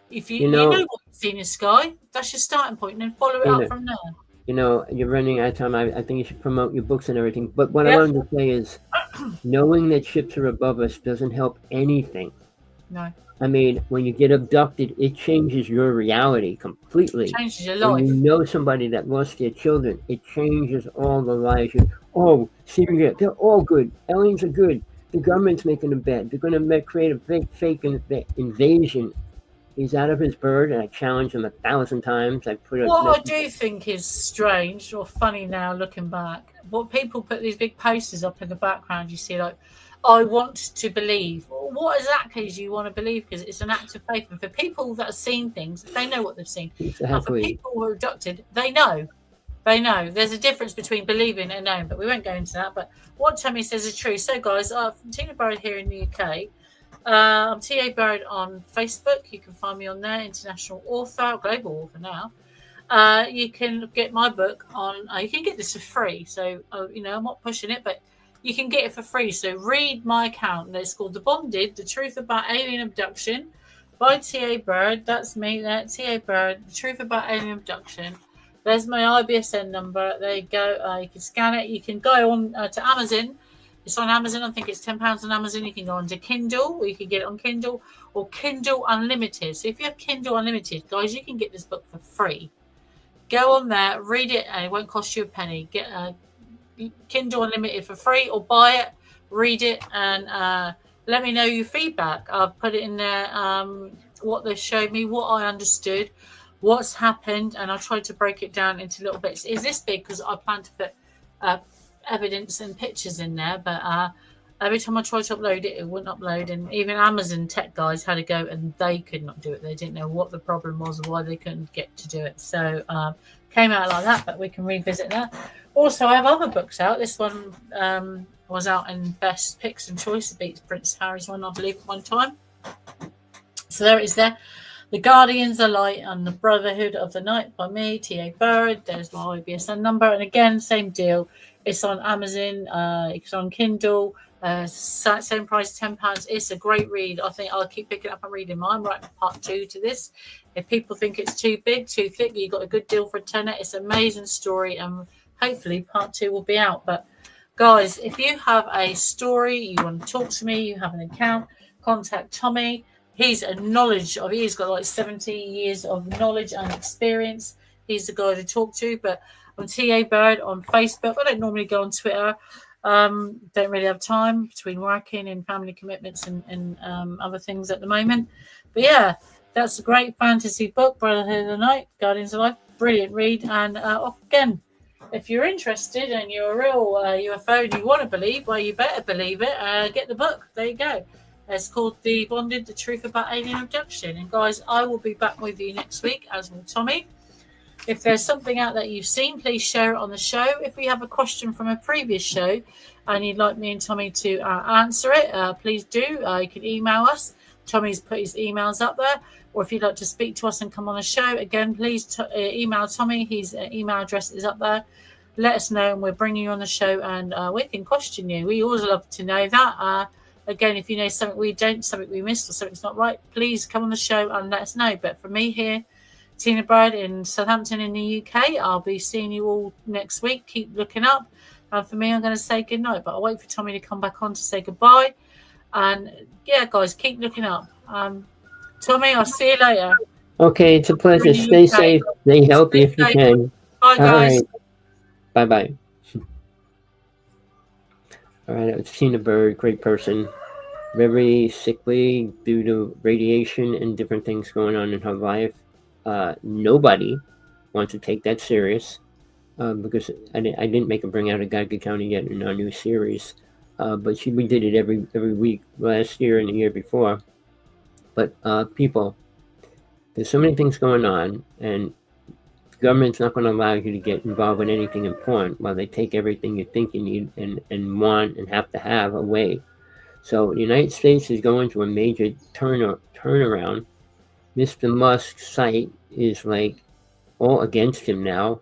If you know what you've seen in the sky, that's your starting point, and then follow it up from there. You know, you're running out of time. I think you should promote your books and everything. But what I wanted to say is, knowing that ships are above us doesn't help anything. No. I mean, when you get abducted, it changes your reality completely. It changes your life. When you know somebody that lost their children, it changes all the lives. Syria, they're all good. Aliens are good. The government's making them bad. They're going to create a big fake invasion. He's out of his bird, and I challenged him 1,000 times. What I do think is strange or funny now, looking back, what people put these big posters up in the background. You see, like, I want to believe. What exactly do you want to believe? Because it's an act of faith. And for people that have seen things, they know what they've seen. Exactly. And for people who are abducted, they know. They know. There's a difference between believing and knowing, but we won't go into that. But what Tommy says is true. So, guys, from Tina Bird here in the UK. I'm T.A. Bird on Facebook. You can find me on there, international author, global author now. You can get my book on, you can get this for free. So, I'm not pushing it, but you can get it for free. So read my account. It's called The Bonded, The Truth About Alien Abduction by T.A. Bird. That's me there, T.A. Bird, The Truth About Alien Abduction. There's my IBSN number. There you go. You can scan it. You can go on to Amazon. It's on Amazon. I think it's £10 on Amazon. You can go on to Kindle, or you can get it on Kindle, or Kindle Unlimited. So if you have Kindle Unlimited, guys, you can get this book for free. Go on there, read it, and it won't cost you a penny. Get Kindle Unlimited for free, or buy it, read it, and let me know your feedback. I've put it in there, what they showed me, what I understood, what's happened, and I tried to break it down into little bits. Is this big? Because I plan to put evidence and pictures in there, but every time I tried to upload it, it wouldn't upload. And even Amazon tech guys had to go, and they could not do it. They didn't know what the problem was or why they couldn't get to do it. So came out like that, but we can revisit that. Also, I have other books out. This one was out in Best Picks and Choice. It beats Prince Harry's one, I believe, at one time. So there it is there. The Guardians of Light and the Brotherhood of the Night by me, T.A. Bird. There's my IBSN number. And again, same deal. It's on Amazon. It's on Kindle. Same price, £10. It's a great read. I think I'll keep picking up and reading mine. I'm writing part 2 to this. If people think it's too big, too thick, you got a good deal for a tenner. It's an amazing story, and hopefully part 2 will be out. But guys, if you have a story, you want to talk to me, you have an account, contact Tommy. He's he's got like 70 years of knowledge and experience. He's the guy to talk to. But I'm T.A. Bird on Facebook. I don't normally go on Twitter. Don't really have time between working and family commitments and other things at the moment. But yeah, that's a great fantasy book, Brotherhood of the Night, Guardians of Life. Brilliant read. And again, if you're interested and you're a real UFO and you want to believe, well, you better believe it. Get the book. There you go. It's called The Bonded, The Truth About Alien Abduction. And guys, I will be back with you next week, as will Tommy. If there's something out that you've seen, please share it on the show. If we have a question from a previous show and you'd like me and Tommy to answer it, please do. You can email us. Tommy's put his emails up there. Or if you'd like to speak to us and come on a show, again, please email Tommy. His email address is up there. Let us know, and we'll bring you on the show, and we can question you. We always love to know that. Again, if you know something we don't, something we missed, or something's not right, please come on the show and let us know. But for me here, Tina Bird in Southampton in the UK, I'll be seeing you all next week. Keep looking up. And for me, I'm going to say good night. But I'll wait for Tommy to come back on to say goodbye. And yeah, guys, keep looking up. Tommy, I'll see you later. Okay, it's a pleasure. Stay safe. Stay healthy if you can. Bye, guys. All right. Bye-bye. All right, I've seen a bird, great person, very sickly due to radiation and different things going on in her life. Nobody wants to take that serious because I didn't make her bring out a Geiger Counter yet in our new series, but we did it every week last year and the year before. But people, there's so many things going on, and the government's not going to allow you to get involved in anything important while they take everything you think you need and want and have to have away. So the United States is going through a major turnaround. Mr. Musk's site is like all against him now.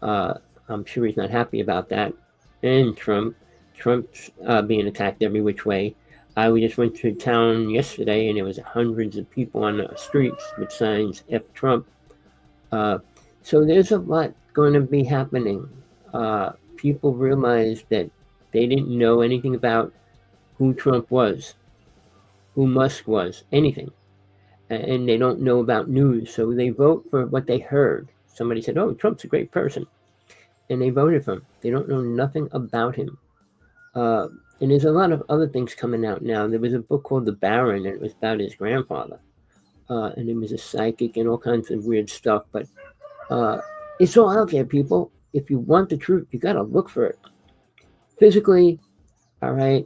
I'm sure he's not happy about that. And Trump's being attacked every which way. We just went to town yesterday, and there was hundreds of people on the streets with signs "F Trump." So there's a lot going to be happening. People realize that they didn't know anything about who Trump was, who Musk was, anything. And they don't know about news, so they vote for what they heard. Somebody said, "Oh, Trump's a great person," and they voted for him. They don't know nothing about him. And there's a lot of other things coming out now. There was a book called The Baron, and it was about his grandfather. And he was a psychic and all kinds of weird stuff. But it's all out there, people. If you want the truth, you got to look for it. Physically, all right,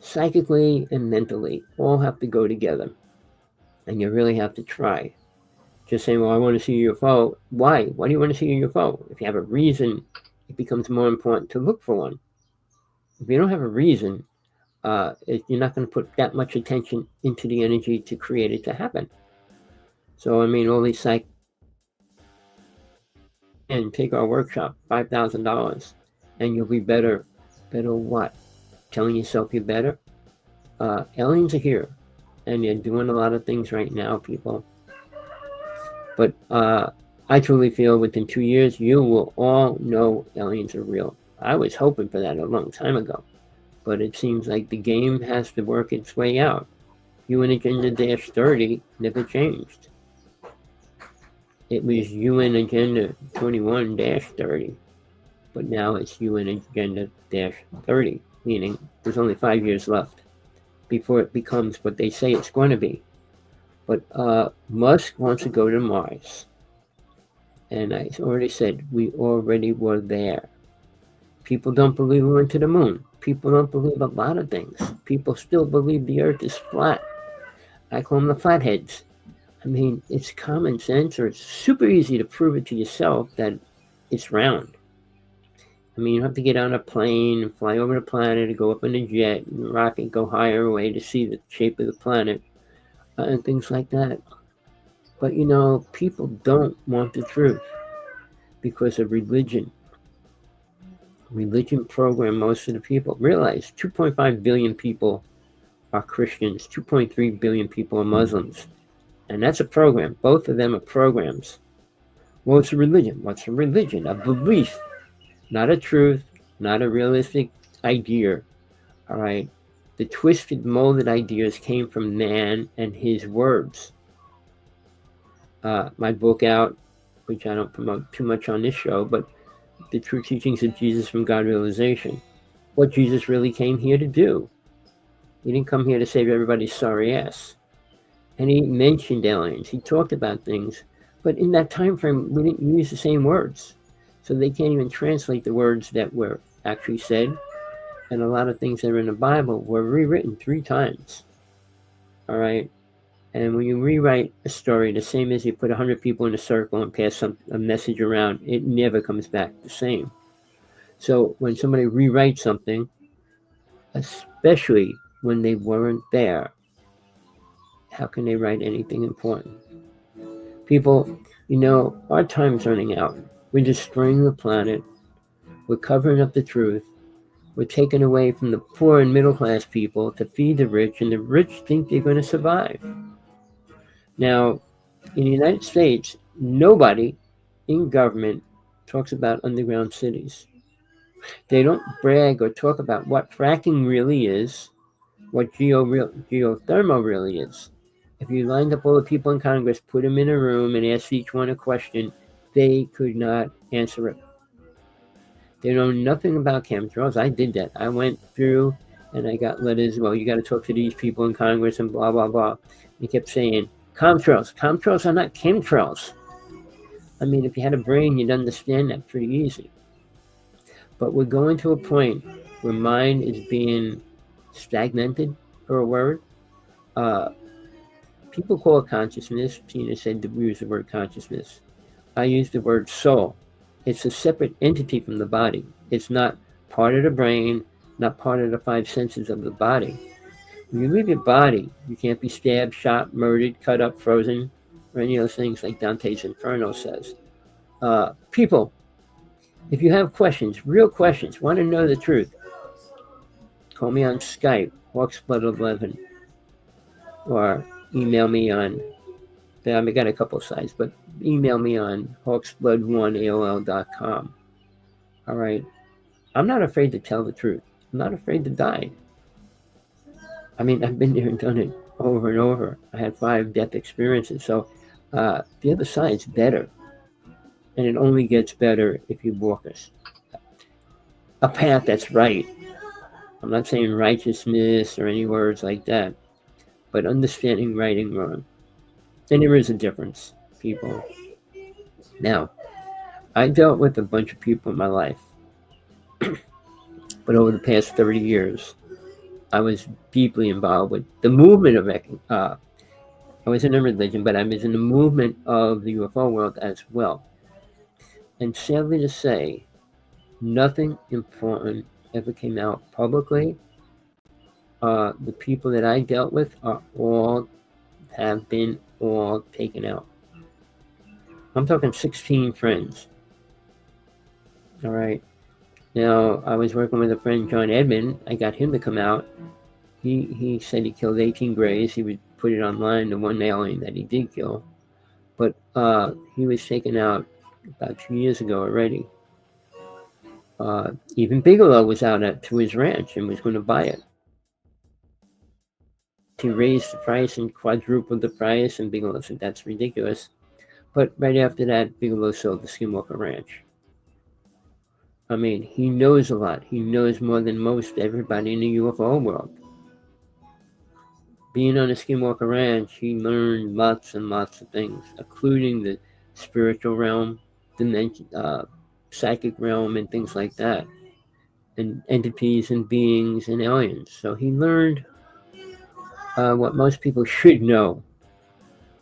psychically, and mentally, all have to go together. And you really have to try. Just saying, well, I want to see a UFO. Why? Why do you want to see a UFO? If you have a reason, it becomes more important to look for one. If you don't have a reason, you're not going to put that much attention into the energy to create it to happen. So, I mean, all these psych and take our workshop, $5,000, and you'll be better. Better what? Telling yourself you're better? Aliens are here, and they're doing a lot of things right now, people. But I truly feel within 2 years, you will all know aliens are real. I was hoping for that a long time ago, but it seems like the game has to work its way out. UN Agenda-30 never changed. It was UN Agenda 21-30, but now it's UN Agenda-30, meaning there's only 5 years left before it becomes what they say it's going to be. But Musk wants to go to Mars. And I already said, we already were there. People don't believe we went to the moon. People don't believe a lot of things. People still believe the earth is flat. I call them the flatheads. I mean, it's common sense, or it's super easy to prove it to yourself that it's round. I mean, you have to get on a plane and fly over the planet, or go up in a jet and rocket, go higher away to see the shape of the planet, and things like that. But, you know, people don't want the truth because of religion. Religion program most of the people. Realize 2.5 billion people are Christians, 2.3 billion people are Muslims. And that's a program. Both of them are programs. Well, it's a religion. What's a religion? A belief, not a truth, not a realistic idea. All right. The twisted, molded ideas came from man and his words. My book out, which I don't promote too much on this show, but The True Teachings of Jesus from God Realization. What Jesus really came here to do. He didn't come here to save everybody's sorry ass. And he mentioned aliens. He talked about things. But in that time frame, we didn't use the same words. So they can't even translate the words that were actually said. And a lot of things that are in the Bible were rewritten 3 times. All right? And when you rewrite a story, the same as you put 100 people in a circle and pass a message around, it never comes back the same. So when somebody rewrites something, especially when they weren't there, how can they write anything important? People, you know, our time's running out. We're destroying the planet. We're covering up the truth. We're taking away from the poor and middle class people to feed the rich, and the rich think they're going to survive. Now, in the United States, nobody in government talks about underground cities. They don't brag or talk about what fracking really is, what geothermal really is. If you lined up all the people in Congress, put them in a room and asked each one a question, they could not answer it. They know nothing about chemtrails. I did that. I went through and I got letters, well, you got to talk to these people in Congress and blah, blah, blah. They kept saying, chemtrails. Chemtrails are not chemtrails. I mean, if you had a brain, you'd understand that pretty easy. But we're going to a point where mind is being stagnated, for a word. People call it consciousness. Tina said to use the word consciousness. I use the word soul. It's a separate entity from the body. It's not part of the brain, not part of the five senses of the body. When you leave your body, you can't be stabbed, shot, murdered, cut up, frozen, or any of those things like Dante's Inferno says. People, if you have questions, real questions, want to know the truth, call me on Skype, Hawksblood11, or email me on, I got a couple of sites, but email me on hawksblood1aol.com. All right. I'm not afraid to tell the truth. I'm not afraid to die. I mean, I've been there and done it over and over. I had 5 death experiences. So the other side's better. And it only gets better if you walk a path that's right. I'm not saying righteousness or any words like that, but understanding right and wrong. And there is a difference, people. Now, I dealt with a bunch of people in my life. But over the past 30 years, I was deeply involved with the movement of, I was in a religion, but I was in the movement of the UFO world as well. And sadly to say, nothing important ever came out publicly. The people that I dealt with have been all taken out. I'm talking 16 friends. All right. Now, I was working with a friend, John Edmond. I got him to come out. He said he killed 18 Greys. He would put it online, the one alien that he did kill. But he was taken out about 2 years ago already. Even Bigelow was out to his ranch and was going to buy it. He raised the price and quadrupled the price, and Bigelow said, that's ridiculous. But right after that, Bigelow sold the Skinwalker Ranch. I mean, he knows a lot. He knows more than most everybody in the UFO world. Being on the Skinwalker Ranch, he learned lots and lots of things, including the spiritual realm, dimension, psychic realm, and things like that, and entities and beings and aliens. So he learned what most people should know.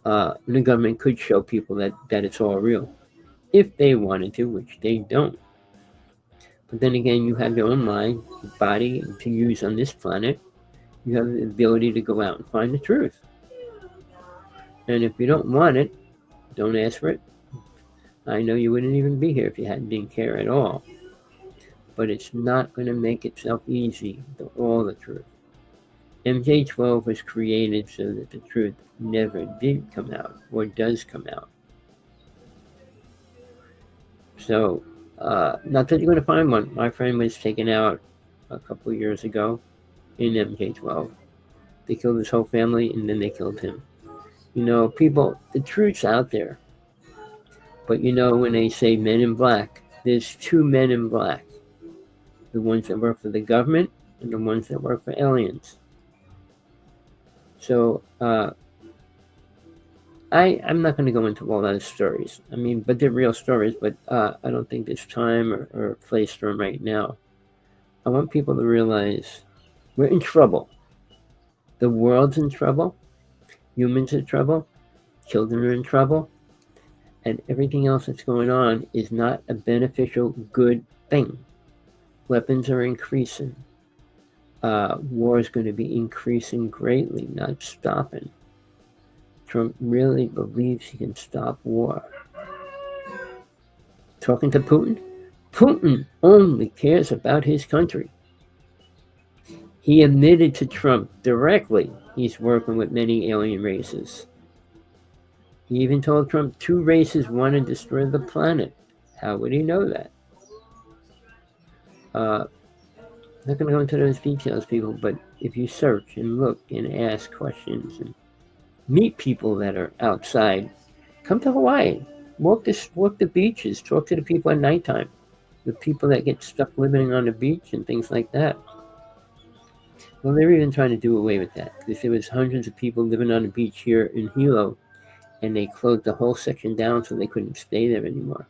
The government could show people that it's all real, if they wanted to, which they don't. But then again, you have your own mind, your body to use on this planet. You have the ability to go out and find the truth. And if you don't want it, don't ask for it. I know you wouldn't even be here if you didn't care at all. But it's not going to make itself easy to all the truth. MJ12 was created so that the truth never did come out or does come out. So, not that you're going to find one. My friend was taken out a couple of years ago in MJ12. They killed his whole family and then they killed him. You know, people, the truth's out there. But you know, when they say men in black, there's 2 men in black. The ones that work for the government and the ones that work for aliens. So, I'm not going to go into all those stories. I mean, but they're real stories, but I don't think there's time or place for them right now. I want people to realize we're in trouble. The world's in trouble. Humans are in trouble. Children are in trouble. And everything else that's going on is not a beneficial, good thing. Weapons are increasing. War is going to be increasing greatly, not stopping. Trump really believes he can stop war. Talking to Putin? Putin only cares about his country. He admitted to Trump directly he's working with many alien races. He even told Trump 2 races want to destroy the planet. How would he know that? I'm not going to go into those details, people, but if you search and look and ask questions and meet people that are outside, come to Hawaii. Walk the beaches. Talk to the people at nighttime. the people that get stuck living on the beach and things like that. Well, they're even trying to do away with that because there was hundreds of people living on the beach here in Hilo, and they closed the whole section down so they couldn't stay there anymore.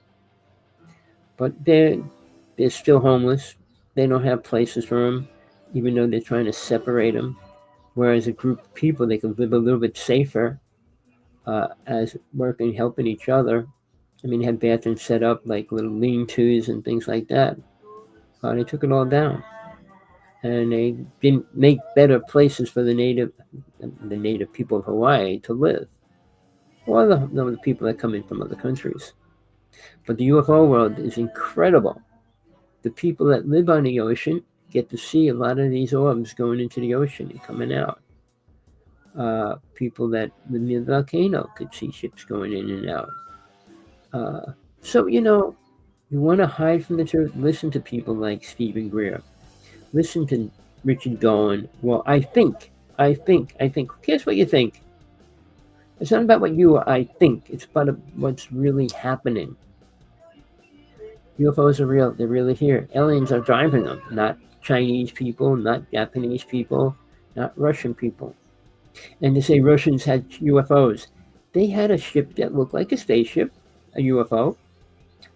But they're still homeless. They don't have places for them, even though they're trying to separate them. Whereas a group of people, they can live a little bit safer as working, helping each other. I mean, they had bathrooms set up like little lean-tos and things like that. They took it all down, and they didn't make better places for the native people of Hawaii to live, or the people that come in from other countries. But the UFO world is incredible. The people that live on the ocean get to see a lot of these orbs going into the ocean and coming out. People that live near the volcano could see ships going in and out. So, you want to hide from the truth? Listen to people like Stephen Greer. Listen to Richard Dolan. Well, I think. Who cares what you think? It's not about what I think. It's about what's really happening. UFOs are real. They're really here. Aliens are driving them, not Chinese people, not Japanese people, not Russian people. And to say Russians had UFOs, they had a ship that looked like a spaceship, a UFO,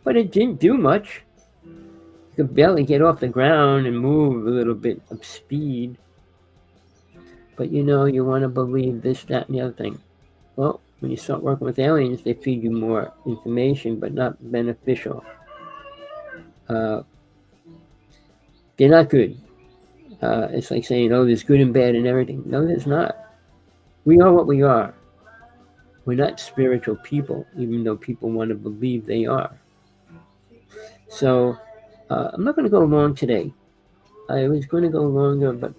but it didn't do much. You could barely get off the ground and move a little bit of speed. But you want to believe this, that, and the other thing. Well, when you start working with aliens, they feed you more information, but not beneficial. They're not good. It's like saying, oh, there's good and bad and everything. No, there's not. We are what we are. We're not spiritual people, even though people want to believe they are. So, I'm not going to go long today. I was going to go longer, but,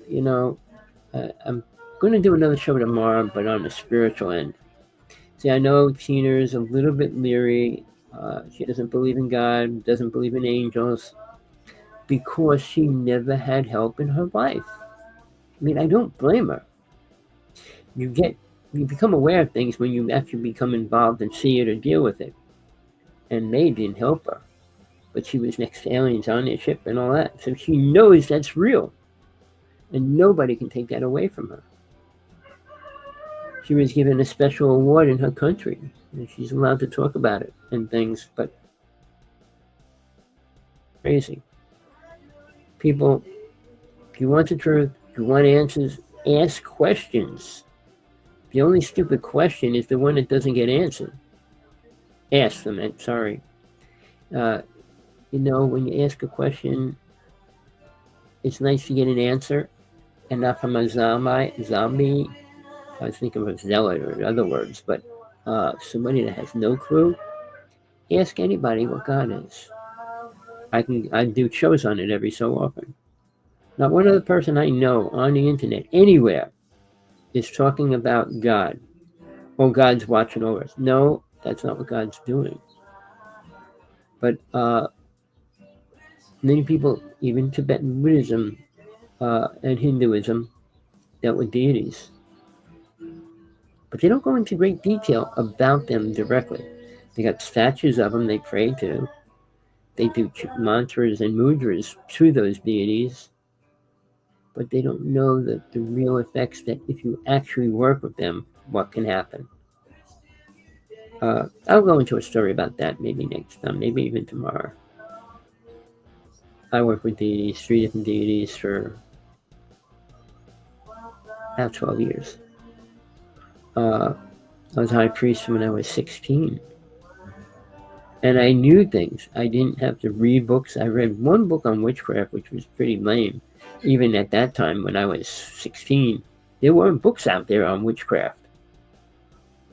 I'm going to do another show tomorrow, but on the spiritual end. See, I know Tina's a little bit leery. She doesn't believe in God, doesn't believe in angels, because she never had help in her life. I mean, I don't blame her. You become aware of things when you actually become involved and see it or deal with it. And they didn't help her. But she was next to aliens on their ship and all that. So she knows that's real. And nobody can take that away from her. She was given a special award in her country. And she's allowed to talk about it and things, but crazy. People, if you want the truth, if you want answers, ask questions. The only stupid question is the one that doesn't get answered. Ask them, sorry. When you ask a question, it's nice to get an answer, and not from a zombie. I was thinking of a zealot or other words, but somebody that has no clue. Ask anybody what God is. I do shows on it every so often. Not one other person I know on the internet, anywhere, is talking about God. Oh, God's watching over us. No, that's not what God's doing. But many people, even Tibetan Buddhism and Hinduism, dealt with deities. But they don't go into great detail about them directly. They got statues of them they pray to. They do mantras and mudras to those deities. But they don't know the real effects that if you actually work with them, what can happen. I'll go into a story about that maybe next time, maybe even tomorrow. I work with deities, 3 different deities for about 12 years. I was high priest when I was 16. And I knew things. I didn't have to read books. I read one book on witchcraft, which was pretty lame. Even at that time when I was 16, there weren't books out there on witchcraft.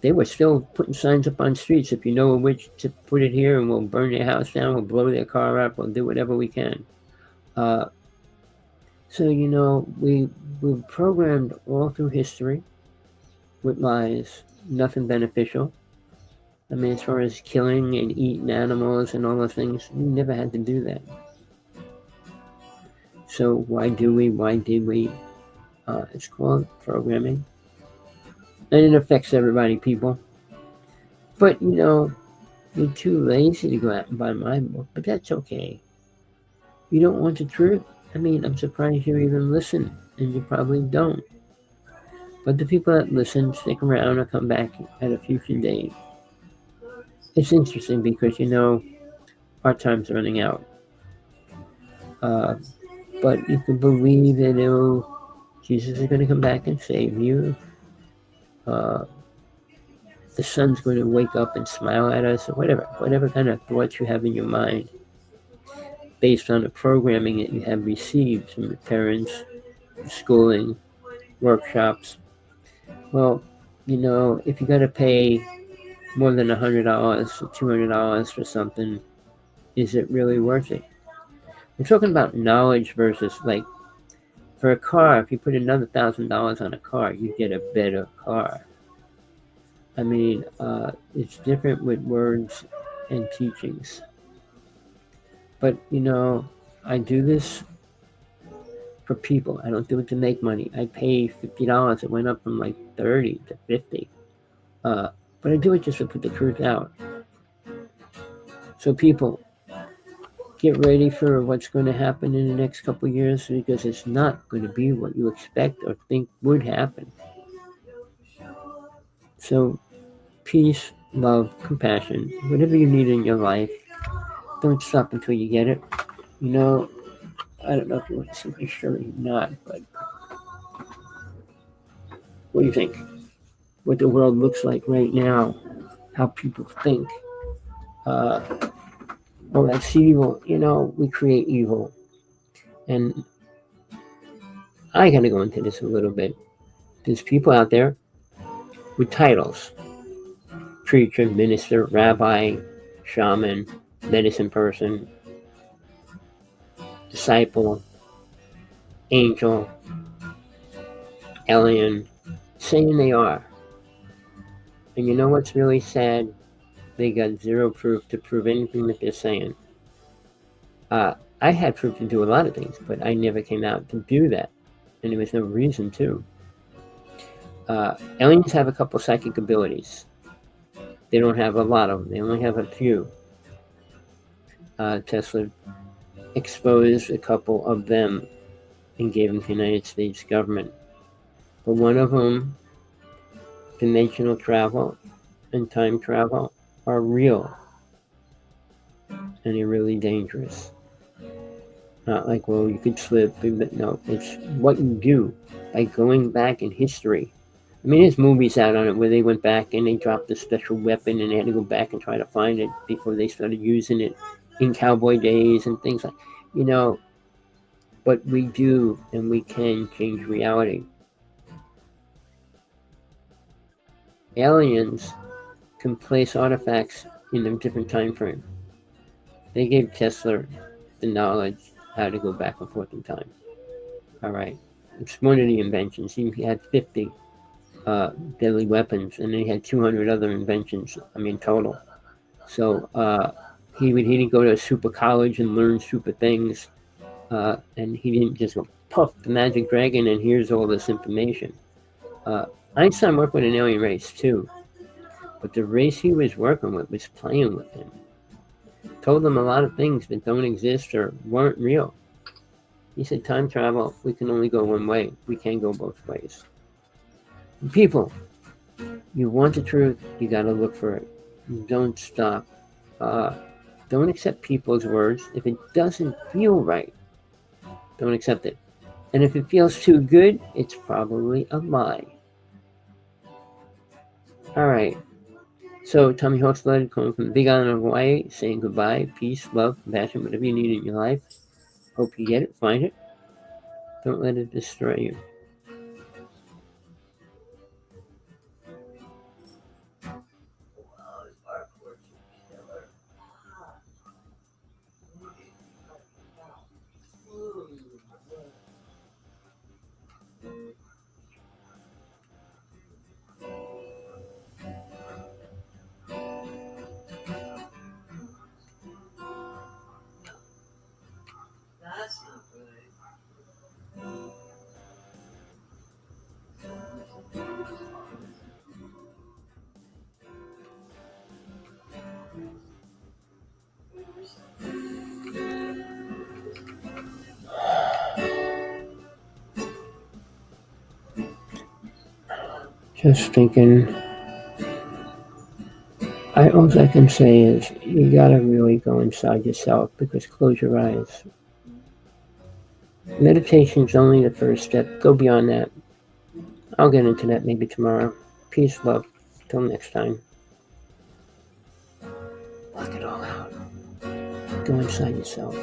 They were still putting signs up on streets. If you know a witch, to put it here and we'll burn their house down, we'll blow their car up, we'll do whatever we can. So, we were programmed all through history with lies, nothing beneficial. I mean, as far as killing and eating animals and all those things, we never had to do that. So why do we? Why did we? It's called programming. And it affects everybody, people. But, you're too lazy to go out and buy my book, but that's okay. You don't want the truth? I mean, I'm surprised you even listen, and you probably don't. But the people that listen stick around or come back at a future date. It's interesting because our time's running out. Uh, but you can believe that Jesus is going to come back and save you. Uh, the sun's going to wake up and smile at us, or whatever kind of thoughts you have in your mind, based on the programming that you have received from your parents, schooling, workshops. Well, if you got to pay more than $100 or $200 for something, is it really worth it? We're talking about knowledge versus, like, for a car. If you put another $1,000 on a car, you get a better car. I mean, it's different with words and teachings. But I do this for people. I don't do it to make money. I pay $50. It went up from like 30 to 50. But I do it just to put the truth out. So people, get ready for what's going to happen in the next couple of years, because it's not going to be what you expect or think would happen. So peace, love, compassion, whatever you need in your life, don't stop until you get it. I don't know if you want to see my shirt or not, but what do you think? What the world looks like right now, how people think. Uh, oh, that's evil. We create evil. And I got to go into this a little bit. There's people out there with titles: preacher, minister, rabbi, shaman, medicine person, disciple, angel, alien, saying they are. And you know what's really sad? They got zero proof to prove anything that they're saying. I had proof to do a lot of things, but I never came out to do that. And there was no reason to. Aliens have a couple psychic abilities. They don't have a lot of them. They only have a few. Tesla exposed a couple of them and gave them to the United States government. But one of them, dimensional travel and time travel, are real. And they're really dangerous. Not like, well, you could slip. No, it's what you do by going back in history. I mean, there's movies out on it where they went back and they dropped a special weapon and they had to go back and try to find it before they started using it in cowboy days and things like, but we do and we can change reality. Aliens can place artifacts in a different time frame. They gave Tesla the knowledge how to go back and forth in time. All right. It's one of the inventions. He had 50 deadly weapons, and he had 200 other inventions, total. So he didn't go to a super college and learn super things, and he didn't just go, puff, the magic dragon, and here's all this information. Einstein worked with an alien race, too. But the race he was working with was playing with him. Told him a lot of things that don't exist or weren't real. He said, time travel, we can only go one way. We can't go both ways. People, you want the truth, you got to look for it. Don't stop. Don't accept people's words. If it doesn't feel right, don't accept it. And if it feels too good, it's probably a lie. All right. So, Rev.Hawksblood, calling from the Big Island of Hawaii, saying goodbye, peace, love, compassion, whatever you need in your life. Hope you get it, find it. Don't let it destroy you. That's not good. Just thinking. All I can say is you gotta really go inside yourself, because close your eyes. Meditation's only the first step. Go beyond that. I'll get into that maybe tomorrow. Peace, love. Till next time. Block it all out. Go inside yourself.